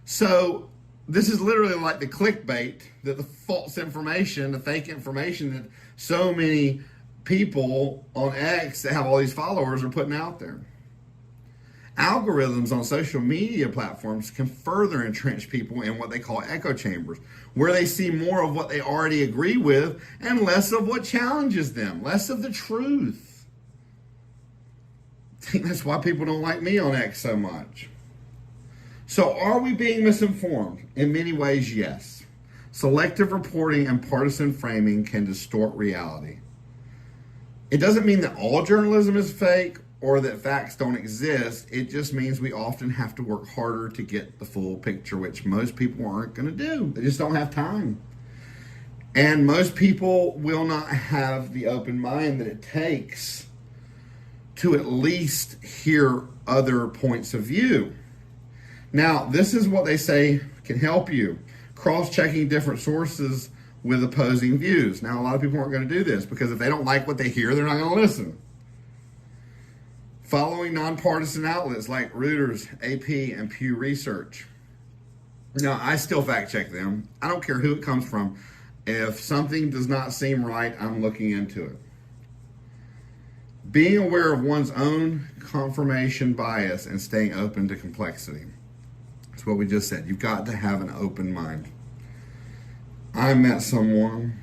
A: So this is literally like the clickbait, that the false information, the fake information that so many people on X that have all these followers are putting out there. Algorithms on social media platforms can further entrench people in what they call echo chambers, where they see more of what they already agree with and less of what challenges them, less of the truth. I think that's why people don't like me on X so much. So are we being misinformed? In many ways, yes. Selective reporting and partisan framing can distort reality. It doesn't mean that all journalism is fake or that facts don't exist. It just means we often have to work harder to get the full picture, which most people aren't going to do. They just don't have time. And most people will not have the open mind that it takes to at least hear other points of view. Now, this is what they say can help you. Cross-checking different sources with opposing views. Now, a lot of people aren't going to do this because if they don't like what they hear, they're not going to listen. Following nonpartisan outlets like Reuters, AP, and Pew Research. Now, I still fact-check them. I don't care who it comes from. If something does not seem right, I'm looking into it. Being aware of one's own confirmation bias and staying open to complexity. It's what we just said. You've got to have an open mind. I met someone,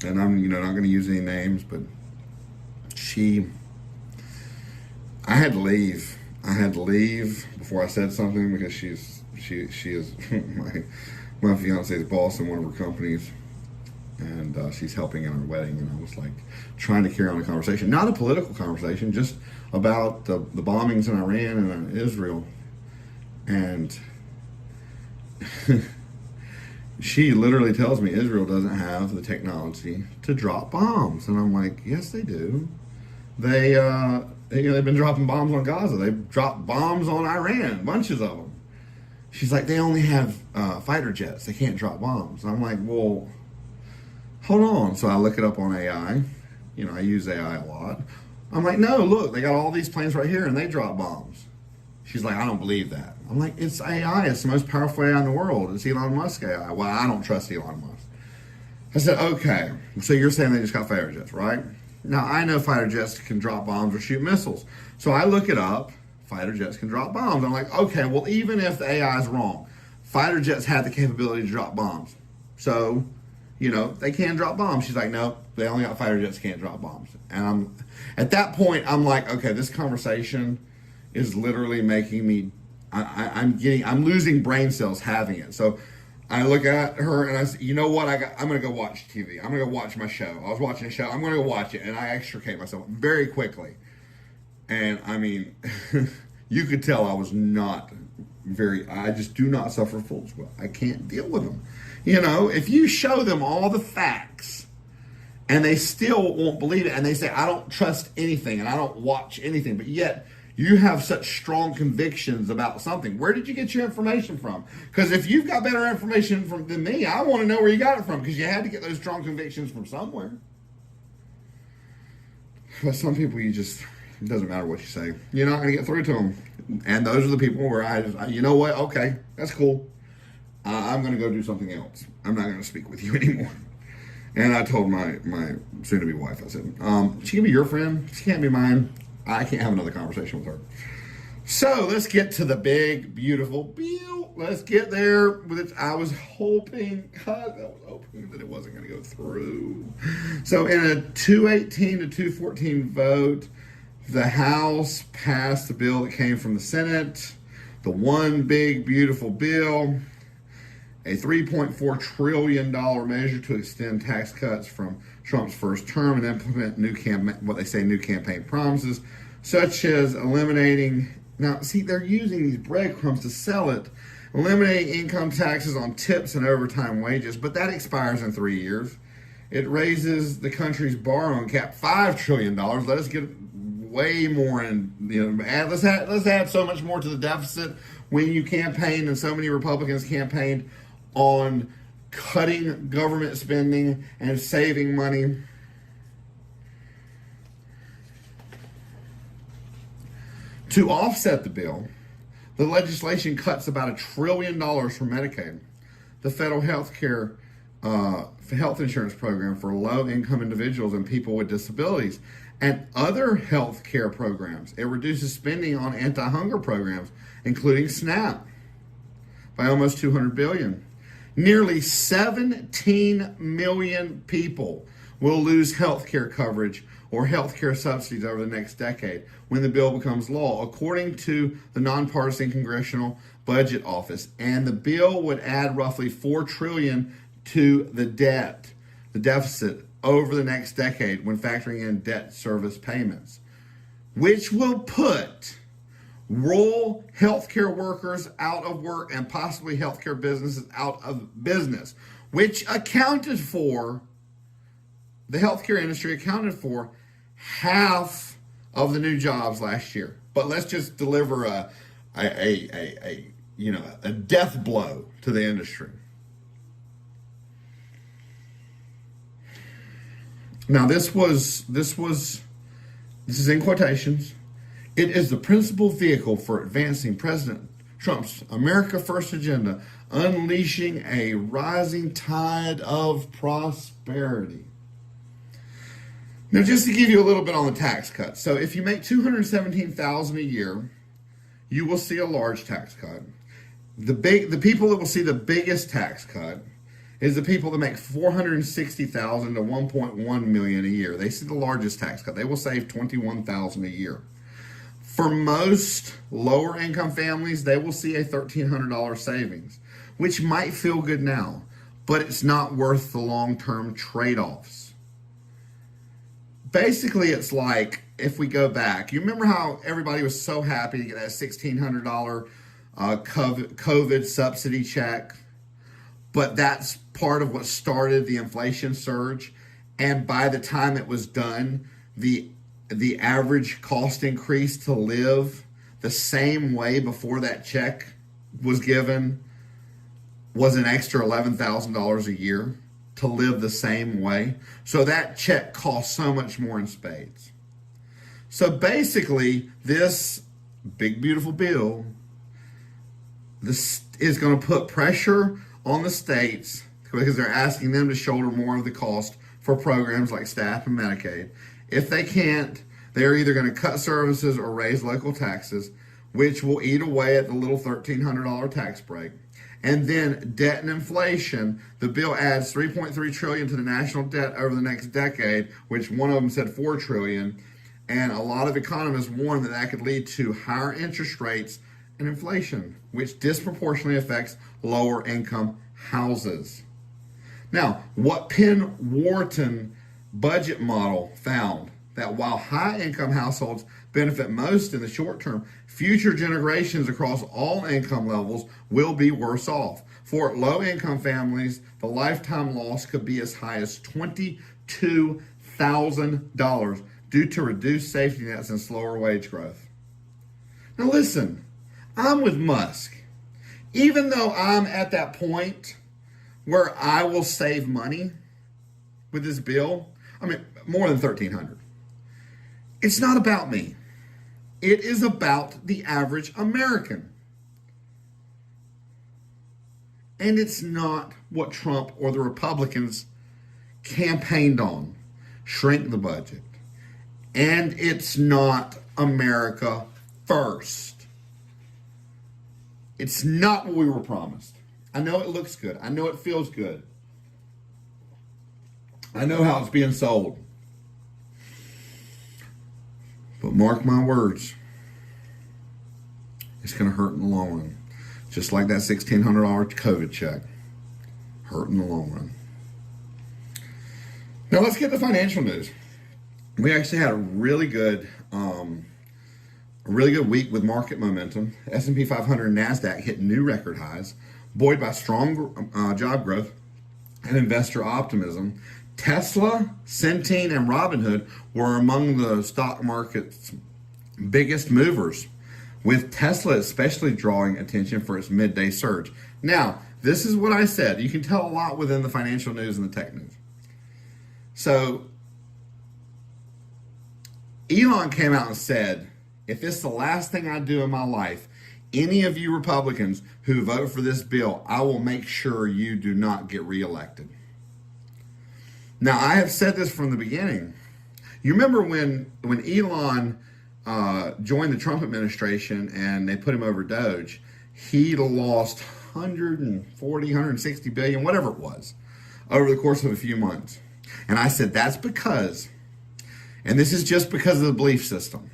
A: and I'm not going to use any names, but I had to leave. I had to leave before I said something because she is my fiance's boss in one of her companies, and she's helping in our wedding, and I was like trying to carry on a conversation, not a political conversation, just about the bombings in Iran and in Israel, and she literally tells me Israel doesn't have the technology to drop bombs, and I'm like, yes, they do. They've been dropping bombs on Gaza. They've dropped bombs on Iran, bunches of them. She's like, they only have fighter jets. They can't drop bombs. And I'm like, well, hold on. So I look it up on AI. I use AI a lot. I'm like, no, look, they got all these planes right here and they drop bombs. She's like, I don't believe that. I'm like, it's AI. It's the most powerful AI in the world. It's Elon Musk AI. Well, I don't trust Elon Musk. I said, okay. So you're saying they just got fighter jets, right? Now, I know fighter jets can drop bombs or shoot missiles. So I look it up. Fighter jets can drop bombs. I'm like, okay, well, even if the AI is wrong, fighter jets have the capability to drop bombs. So, they can drop bombs. She's like, no, they only got fighter jets, can't drop bombs. And at that point, I'm like, okay, this conversation is literally making me, I'm losing brain cells having it. So I look at her and I say, you know what? I'm going to go watch TV. I'm going to go watch my show. I was watching a show. I'm going to go watch it. And I extricate myself very quickly. And I mean, you could tell I was not I just do not suffer fools well. I can't deal with them. If you show them all the facts and they still won't believe it and they say, I don't trust anything and I don't watch anything, but yet you have such strong convictions about something. Where did you get your information from? Because if you've got better information than me, I want to know where you got it from because you had to get those strong convictions from somewhere. But some people, it doesn't matter what you say. You're not going to get through to them. And those are the people where you know what? Okay, that's cool. I'm going to go do something else. I'm not going to speak with you anymore. And I told my soon-to-be wife, I said, she can be your friend. She can't be mine. I can't have another conversation with her. So let's get to the big, beautiful bill. Let's get there with it. I was hoping that it wasn't going to go through. So in a 218 to 214 vote, the House passed the bill that came from the Senate, the one big, beautiful bill, a $3.4 trillion measure to extend tax cuts from Trump's first term and implement new campaign promises, such as eliminating, now see, they're using these breadcrumbs to sell it, eliminating income taxes on tips and overtime wages, but that expires in 3 years. It raises the country's borrowing cap $5 trillion. Let us get way more in, let's add so much more to the deficit when you campaigned and so many Republicans campaigned on cutting government spending and saving money. To offset the bill, the legislation cuts about $1 trillion from Medicaid, the federal health insurance program for low-income individuals and people with disabilities, and other health care programs. It reduces spending on anti-hunger programs, including SNAP, by almost $200 billion. Nearly 17 million people will lose health care coverage or health care subsidies over the next decade when the bill becomes law, according to the nonpartisan Congressional Budget Office. And the bill would add roughly $4 trillion to the deficit over the next decade when factoring in debt service payments, which will put rural healthcare workers out of work and possibly healthcare businesses out of business, which the healthcare industry accounted for half of the new jobs last year. But let's just deliver a death blow to the industry. Now this is in quotations. It is the principal vehicle for advancing President Trump's America First agenda, unleashing a rising tide of prosperity. Now, just to give you a little bit on the tax cut. So if you make $217,000 a year, you will see a large tax cut. The people that will see the biggest tax cut is the people that make $460,000 to $1.1 million a year. They see the largest tax cut. They will save $21,000 a year. For most lower income families, they will see a $1,300 savings, which might feel good now, but it's not worth the long-term trade-offs. Basically, it's like, if we go back, you remember how everybody was so happy to get that $1,600 COVID subsidy check? But that's part of what started the inflation surge. And by the time it was done, the average cost increase to live the same way before that check was given was an extra $11,000 a year to live the same way. So that check cost so much more in spades. So basically, this big, beautiful bill, this is going to put pressure on the states because they're asking them to shoulder more of the cost for programs like SNAP and Medicaid. If they can't, they're either going to cut services or raise local taxes, which will eat away at the little $1,300 tax break. And then debt and inflation, the bill adds $3.3 trillion to the national debt over the next decade, which one of them said $4 trillion. And a lot of economists warn that that could lead to higher interest rates and inflation, which disproportionately affects lower income houses. Now, what Penn Wharton budget model found that while high income households benefit most in the short term, future generations across all income levels will be worse off. For low income families, the lifetime loss could be as high as $22,000 due to reduced safety nets and slower wage growth. Now listen, I'm with Musk. Even though I'm at that point where I will save money with this bill, I mean, more than $1,300. It's not about me. It is about the average American. And it's not what Trump or the Republicans campaigned on. Shrink the budget. And it's not America first. It's not what we were promised. I know it looks good. I know it feels good. I know how it's being sold. But mark my words, it's going to hurt in the long run. Just like that $1,600 COVID check. Hurt in the long run. Now let's get to financial news. We actually had a really good week with market momentum. S&P 500 and NASDAQ hit new record highs, buoyed by strong job growth and investor optimism. Tesla, Centene, and Robinhood were among the stock market's biggest movers, with Tesla especially drawing attention for its midday surge. Now, this is what I said. You can tell a lot within the financial news and the tech news. So, Elon came out and said, if it's the last thing I do in my life, any of you Republicans who vote for this bill, I will make sure you do not get reelected. Now, I have said this from the beginning. You remember when Elon joined the Trump administration and they put him over Doge, he lost 160 billion, whatever it was, over the course of a few months. And I said, that's because, and this is just because of the belief system,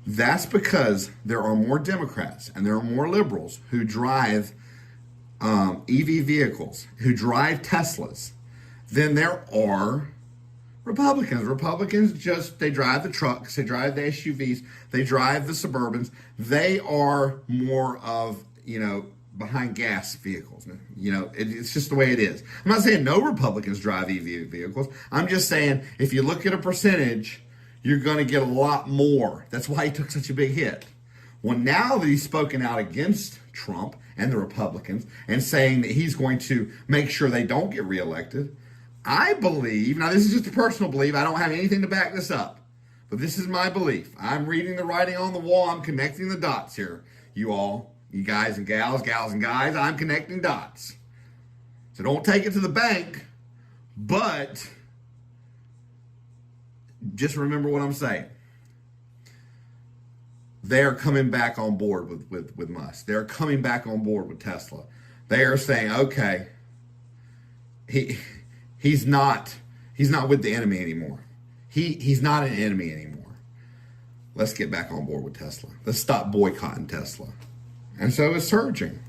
A: that's because there are more Democrats and there are more liberals who drive EV vehicles, who drive Teslas, than there are Republicans. Republicans they drive the trucks, they drive the SUVs, they drive the Suburbans. They are more of, behind gas vehicles. It's just the way it is. I'm not saying no Republicans drive EV vehicles. I'm just saying if you look at a percentage, you're going to get a lot more. That's why he took such a big hit. Well, now that he's spoken out against Trump and the Republicans and saying that he's going to make sure they don't get reelected, I believe, now this is just a personal belief, I don't have anything to back this up, but this is my belief. I'm reading the writing on the wall, I'm connecting the dots here. You all, you guys and gals and guys, I'm connecting dots. So don't take it to the bank, but just remember what I'm saying. they're coming back on board with Musk. They're coming back on board with Tesla. They are saying, okay, he's not with the enemy anymore. He's not an enemy anymore. Let's get back on board with Tesla. Let's stop boycotting Tesla. And so it's surging.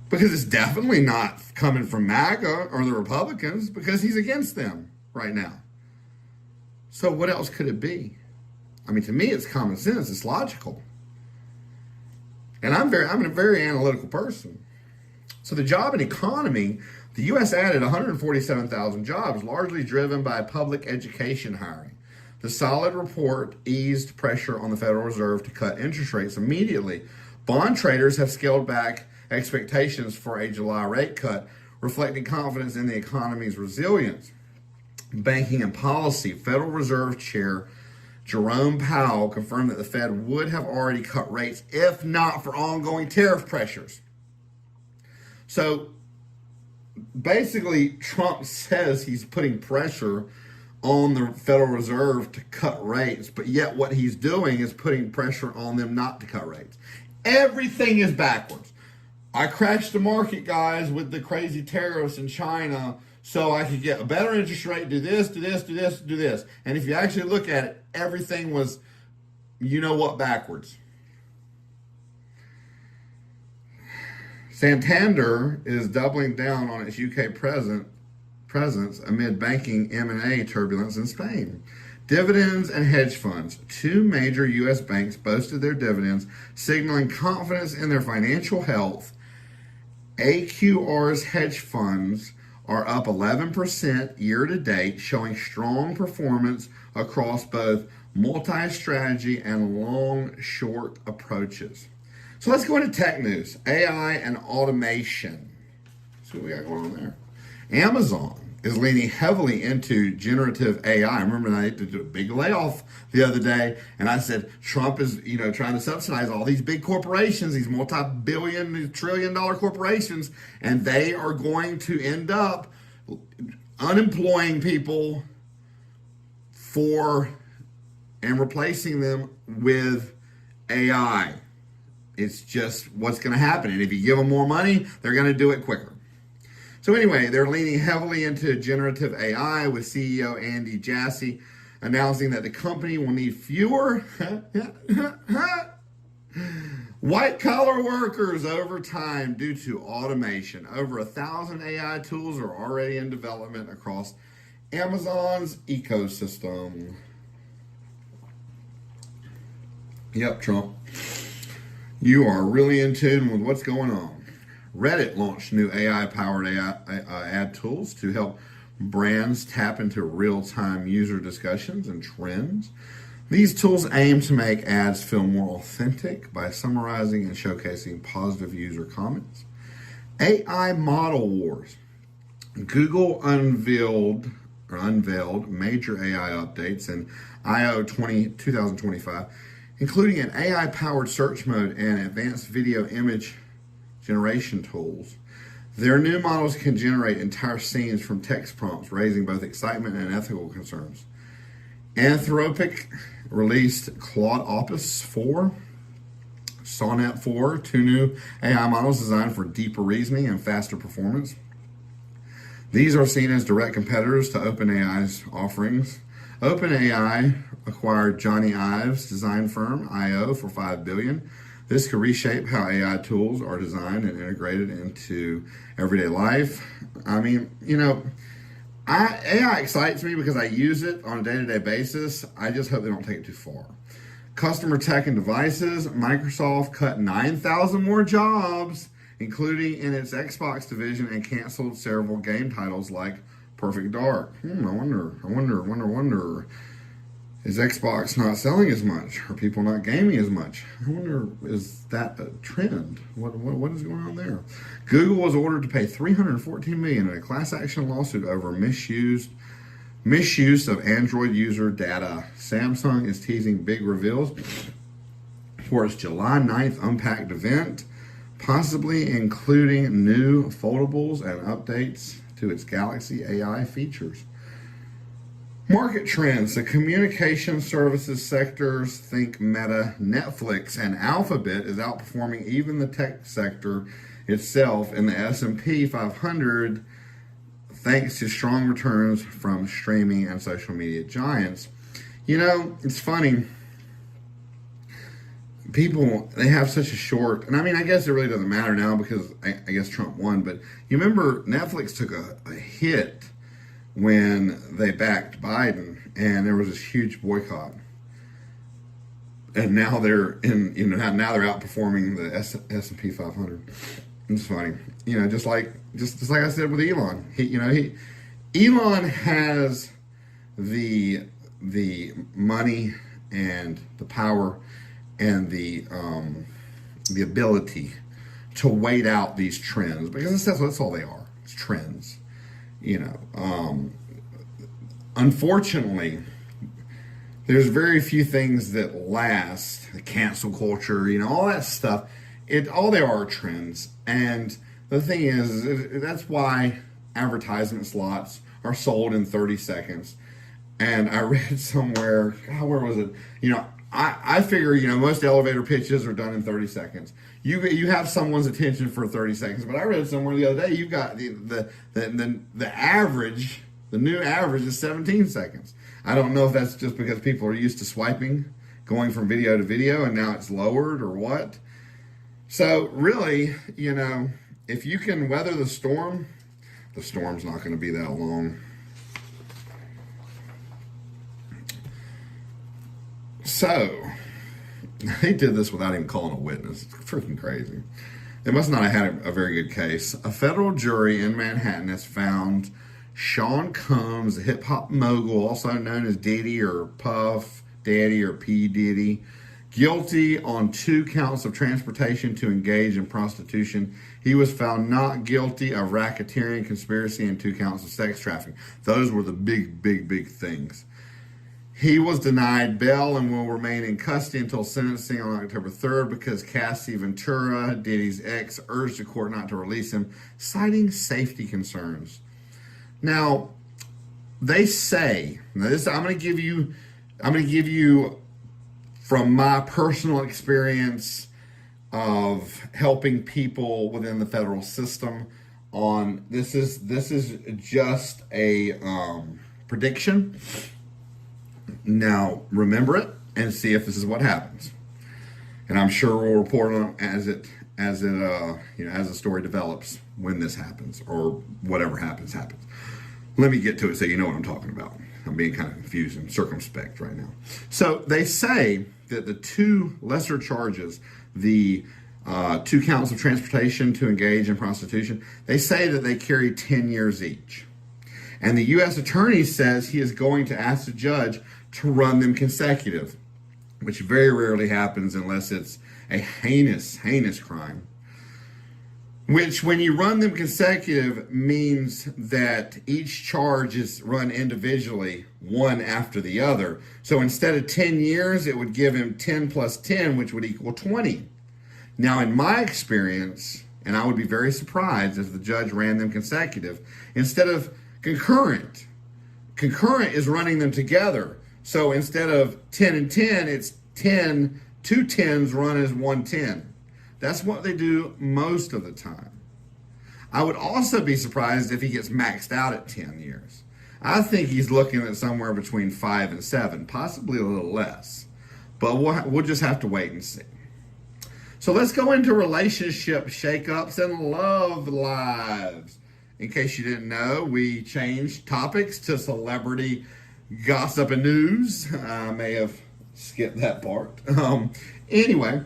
A: Because it's definitely not coming from MAGA or the Republicans, because he's against them right now. So what else could it be? I mean, to me, it's common sense. It's logical. And I'm a very analytical person. So the job and economy, the U.S. added 147,000 jobs, largely driven by public education hiring. The solid report eased pressure on the Federal Reserve to cut interest rates immediately. Bond traders have scaled back expectations for a July rate cut, reflecting confidence in the economy's resilience. Banking and policy, Federal Reserve Chair Jerome Powell confirmed that the Fed would have already cut rates if not for ongoing tariff pressures. So basically, Trump says he's putting pressure on the Federal Reserve to cut rates, but yet what he's doing is putting pressure on them not to cut rates. Everything is backwards. I crashed the market, guys, with the crazy tariffs in China so I could get a better interest rate, do this, do this, do this, do this. And if you actually look at it, everything was, backwards. Santander is doubling down on its UK presence amid banking M&A turbulence in Spain. Dividends and hedge funds. Two major U.S. banks boasted their dividends, signaling confidence in their financial health. AQR's hedge funds are up 11% year to date, showing strong performance across both multi-strategy and long-short approaches. So let's go into tech news. AI and automation. See what we got going on there. Amazon is leaning heavily into generative AI. I remember I had to do a big layoff the other day, and I said Trump is, trying to subsidize all these big corporations, these multi-billion, trillion-dollar corporations, and they are going to end up unemploying people and replacing them with AI. It's just what's going to happen. And if you give them more money, they're going to do it quicker. So anyway, they're leaning heavily into generative AI, with CEO Andy Jassy announcing that the company will need fewer white-collar workers over time due to automation. Over 1,000 AI tools are already in development across Amazon's ecosystem. Yep, Trump. You are really in tune with what's going on. Reddit launched new AI-powered ad tools to help brands tap into real-time user discussions and trends. These tools aim to make ads feel more authentic by summarizing and showcasing positive user comments. AI model wars. Google unveiled major AI updates in I/O 2025, including an AI-powered search mode and advanced video image generation tools. Their new models can generate entire scenes from text prompts, raising both excitement and ethical concerns. Anthropic released Claude Opus 4, Sonnet 4, two new AI models designed for deeper reasoning and faster performance. These are seen as direct competitors to OpenAI's offerings. OpenAI acquired Johnny Ive's design firm, I/O, for $5 billion. This could reshape how AI tools are designed and integrated into everyday life. I mean, AI excites me because I use it on a day-to-day basis. I just hope they don't take it too far. Customer tech and devices. Microsoft cut 9,000 more jobs, including in its Xbox division, and canceled several game titles like Perfect Dark. I wonder. Is Xbox not selling as much? Are people not gaming as much? I wonder, is that a trend? What is going on there? Google was ordered to pay $314 million in a class action lawsuit over misuse of Android user data. Samsung is teasing big reveals for its July 9th Unpacked event, possibly including new foldables and updates to its Galaxy AI features. Market trends. The communication services sectors, think Meta, Netflix, and Alphabet, is outperforming even the tech sector itself in the S&P 500 thanks to strong returns from streaming and social media giants. You know, it's funny. People, they have such a short, and I mean, I guess it really doesn't matter now because I guess Trump won, but you remember Netflix took a hit when they backed Biden, and there was this huge boycott. And now they're now they're outperforming the S&P 500. It's funny, just like I said with Elon. Elon has the money and the power and the ability to wait out these trends, because that's all they are. It's trends. Unfortunately, there's very few things that last. The cancel culture, all that stuff. All they are trends. And the thing is, that's why advertisement slots are sold in 30 seconds. And I read somewhere, where was it? I figure, most elevator pitches are done in 30 seconds. You have someone's attention for 30 seconds. But I read somewhere the other day, you've got the average, the new average is 17 seconds. I don't know if that's just because people are used to swiping, going from video to video, and now it's lowered or what. So really, if you can weather the storm's not going to be that long. So, they did this without even calling a witness. It's freaking crazy. They must not have had a very good case. A federal jury in Manhattan has found Sean Combs, the hip-hop mogul, also known as Diddy or Puff Daddy or P. Diddy, guilty on 2 counts of transportation to engage in prostitution. He was found not guilty of racketeering, conspiracy, and 2 counts of sex trafficking. Those were the big things. He was denied bail and will remain in custody until sentencing on October 3rd because Cassie Ventura, Diddy's ex, urged the court not to release him, citing safety concerns. Now, they say, I'm going to give you from my personal experience of helping people within the federal system on this is just a prediction. Now, remember it and see if this is what happens. And I'm sure we'll report on it as the story develops when this happens or whatever happens. Let me get to it so you know what I'm talking about. I'm being kind of confused and circumspect right now. So they say that the 2 lesser charges, the 2 counts of transportation to engage in prostitution, they say that they carry 10 years each. And the U.S. attorney says he is going to ask the judge to run them consecutive, which very rarely happens unless it's a heinous crime. Which, when you run them consecutive, means that each charge is run individually, one after the other. So instead of 10 years, it would give him 10 plus 10, which would equal 20. Now, in my experience, and I would be very surprised if the judge ran them consecutive, instead of concurrent is running them together. So instead of 10 and 10, it's 10, 2 10s run as 1 10. That's what they do most of the time. I would also be surprised if he gets maxed out at 10 years. I think he's looking at somewhere between 5 and 7, possibly a little less. But we'll just have to wait and see. So let's go into relationship shakeups and love lives. In case you didn't know, we changed topics to celebrity gossip and news. I may have skipped that part. Anyway,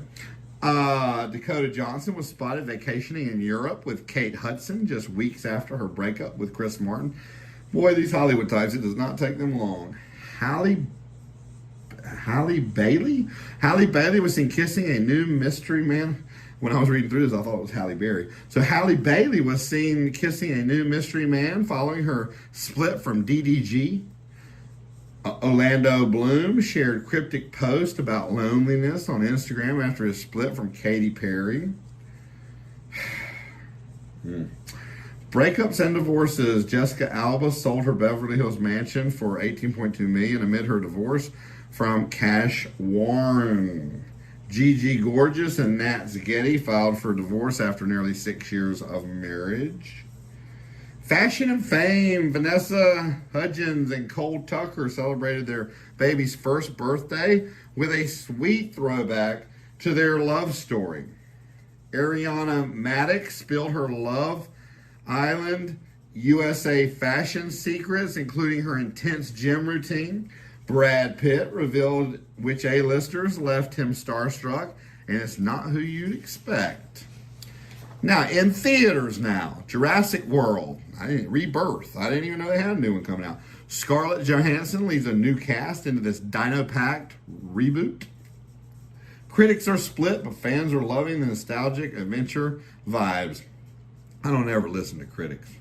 A: Dakota Johnson was spotted vacationing in Europe with Kate Hudson just weeks after her breakup with Chris Martin. Boy, these Hollywood types, it does not take them long. Halle Bailey was seen kissing a new mystery man. When I was reading through this, I thought it was Halle Berry. So Halle Bailey was seen kissing a new mystery man following her split from DDG. Orlando Bloom shared cryptic post about loneliness on Instagram after his split from Katy Perry. Breakups and divorces. Jessica Alba sold her Beverly Hills mansion for $18.2 million amid her divorce from Cash Warren. Gigi Gorgeous and Nat Zaghetti filed for divorce after nearly 6 years of marriage. Fashion and fame. Vanessa Hudgens and Cole Tucker celebrated their baby's first birthday with a sweet throwback to their love story. Ariana Maddox spilled her Love Island USA fashion secrets, including her intense gym routine. Brad Pitt revealed which A-listers left him starstruck, and it's not who you'd expect. Now, in theaters now, Jurassic World, Rebirth. I didn't even know they had a new one coming out. Scarlett Johansson leads a new cast into this dino-packed reboot. Critics are split, but fans are loving the nostalgic adventure vibes. I don't ever listen to critics.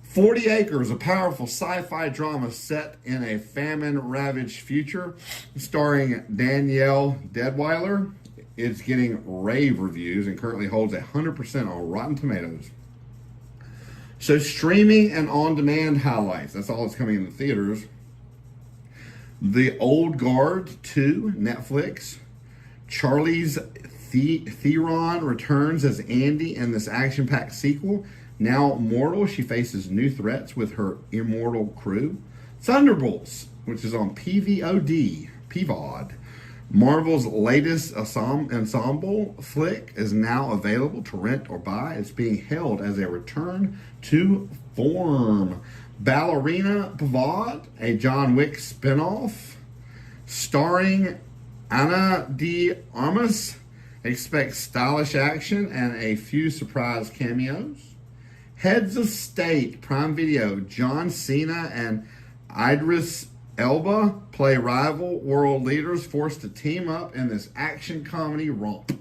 A: 40 Acres, a powerful sci-fi drama set in a famine-ravaged future, starring Danielle Deadwyler. It's getting rave reviews and currently holds 100% on Rotten Tomatoes. So streaming and on-demand highlights. That's all that's coming in the theaters. The Old Guard 2, Netflix. Charlize Theron returns as Andy in this action-packed sequel. Now mortal, she faces new threats with her immortal crew. Thunderbolts, which is on PVOD. Marvel's latest ensemble flick is now available to rent or buy. It's being hailed as a return to form. Ballerina Pavard, a John Wick spinoff, starring Ana de Armas. Expect stylish action and a few surprise cameos. Heads of State, Prime Video. John Cena and Idris Elba play rival world leaders forced to team up in this action comedy romp.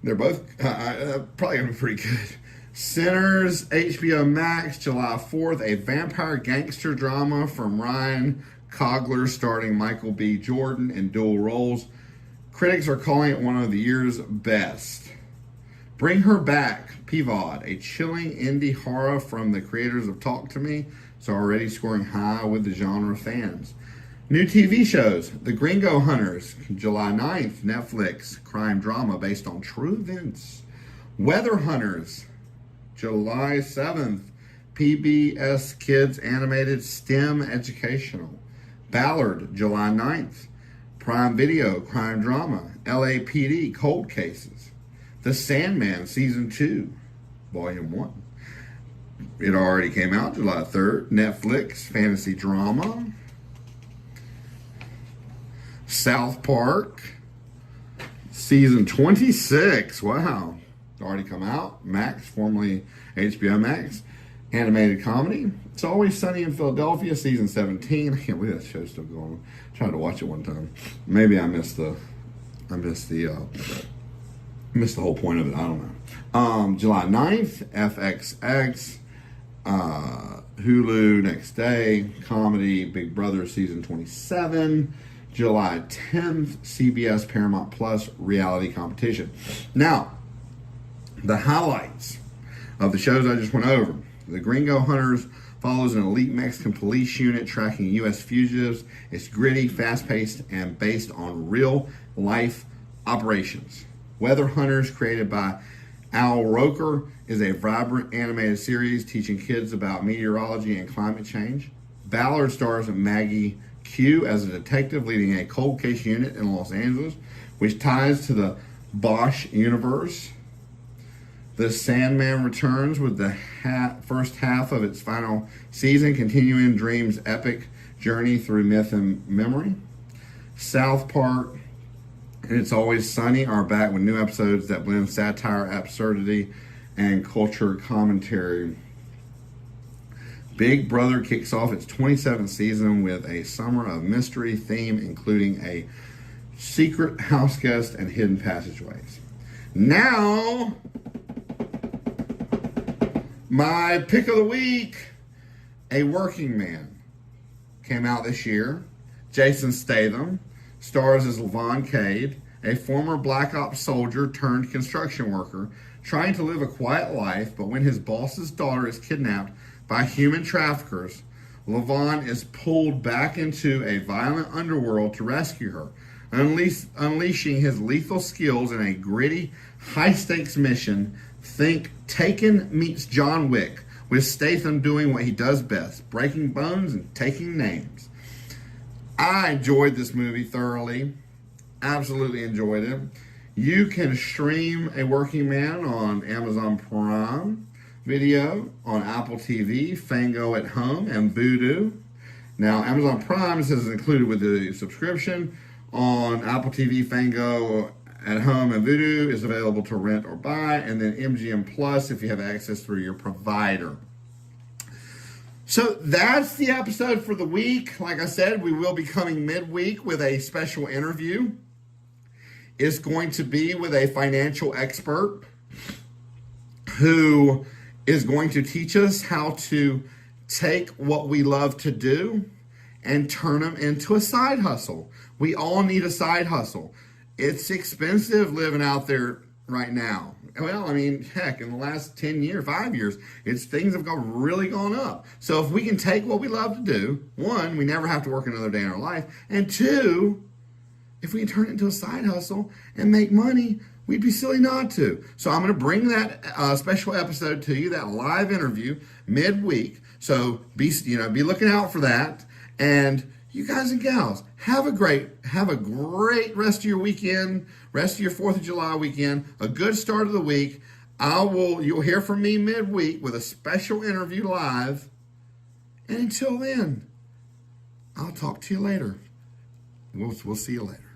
A: They're both probably going to be pretty good. Sinners, HBO Max, July 4th, a vampire gangster drama from Ryan Coogler starring Michael B. Jordan in dual roles. Critics are calling it one of the year's best. Bring Her Back, PVOD, a chilling indie horror from the creators of Talk to Me. It's already scoring high with the genre fans. New TV shows, The Gringo Hunters, July 9th, Netflix, crime drama based on true events. Weather Hunters, July 7th, PBS Kids animated STEM educational. Ballard, July 9th, Prime Video, crime drama. LAPD, cold cases. The Sandman, Season 2, Volume 1. It already came out July 3rd. Netflix, fantasy drama. South Park, Season 26. Wow. It's already come out. Max, formerly HBO Max. Animated comedy. It's Always Sunny in Philadelphia, Season 17. I can't believe that show's still going on. I tried to watch it one time. Maybe I missed the whole point of it. I don't know. July 9th, FXX. Hulu next day. Comedy, Big Brother, Season 27. July 10th, CBS Paramount Plus reality competition. Now, the highlights of the shows I just went over. The Gringo Hunters follows an elite Mexican police unit tracking U.S. fugitives. It's gritty, fast-paced, and based on real-life operations. Weather Hunters, created by Al Roker, is a vibrant animated series teaching kids about meteorology and climate change. Ballard stars Maggie Q as a detective leading a cold case unit in Los Angeles, which ties to the Bosch universe. The Sandman returns with the first half of its final season, continuing Dream's epic journey through myth and memory. South Park and It's Always Sunny are back with new episodes that blend satire, absurdity, and culture commentary. Big Brother kicks off its 27th season with a summer of mystery theme, including a secret house guest and hidden passageways. Now, my pick of the week, A Working Man, came out this year. Jason Statham stars as Levon Cade, a former Black Ops soldier turned construction worker trying to live a quiet life, but when his boss's daughter is kidnapped by human traffickers, Levon is pulled back into a violent underworld to rescue her, unleashing his lethal skills in a gritty, high-stakes mission. Think Taken meets John Wick, with Statham doing what he does best, breaking bones and taking names. I enjoyed this movie thoroughly. Absolutely enjoyed it. You can stream A Working Man on Amazon Prime Video, on Apple TV, Fango at Home, and Vudu. Now, Amazon Prime is included with the subscription. On Apple TV, Fango at Home, and Vudu is available to rent or buy. And then MGM Plus if you have access through your provider. So that's the episode for the week. Like I said, we will be coming midweek with a special interview. It's going to be with a financial expert who is going to teach us how to take what we love to do and turn them into a side hustle. We all need a side hustle. It's expensive living out there right now. Well, I mean, heck, in the last 10 years, 5 years, things have really gone up. So if we can take what we love to do, one, we never have to work another day in our life. And two, if we can turn it into a side hustle and make money, we'd be silly not to. So I'm going to bring that special episode to you, that live interview midweek. So be looking out for that. And you guys and gals, have a great rest of your weekend, rest of your 4th of July weekend, a good start of the week. You'll hear from me midweek with a special interview live. And until then, I'll talk to you later. We'll see you later.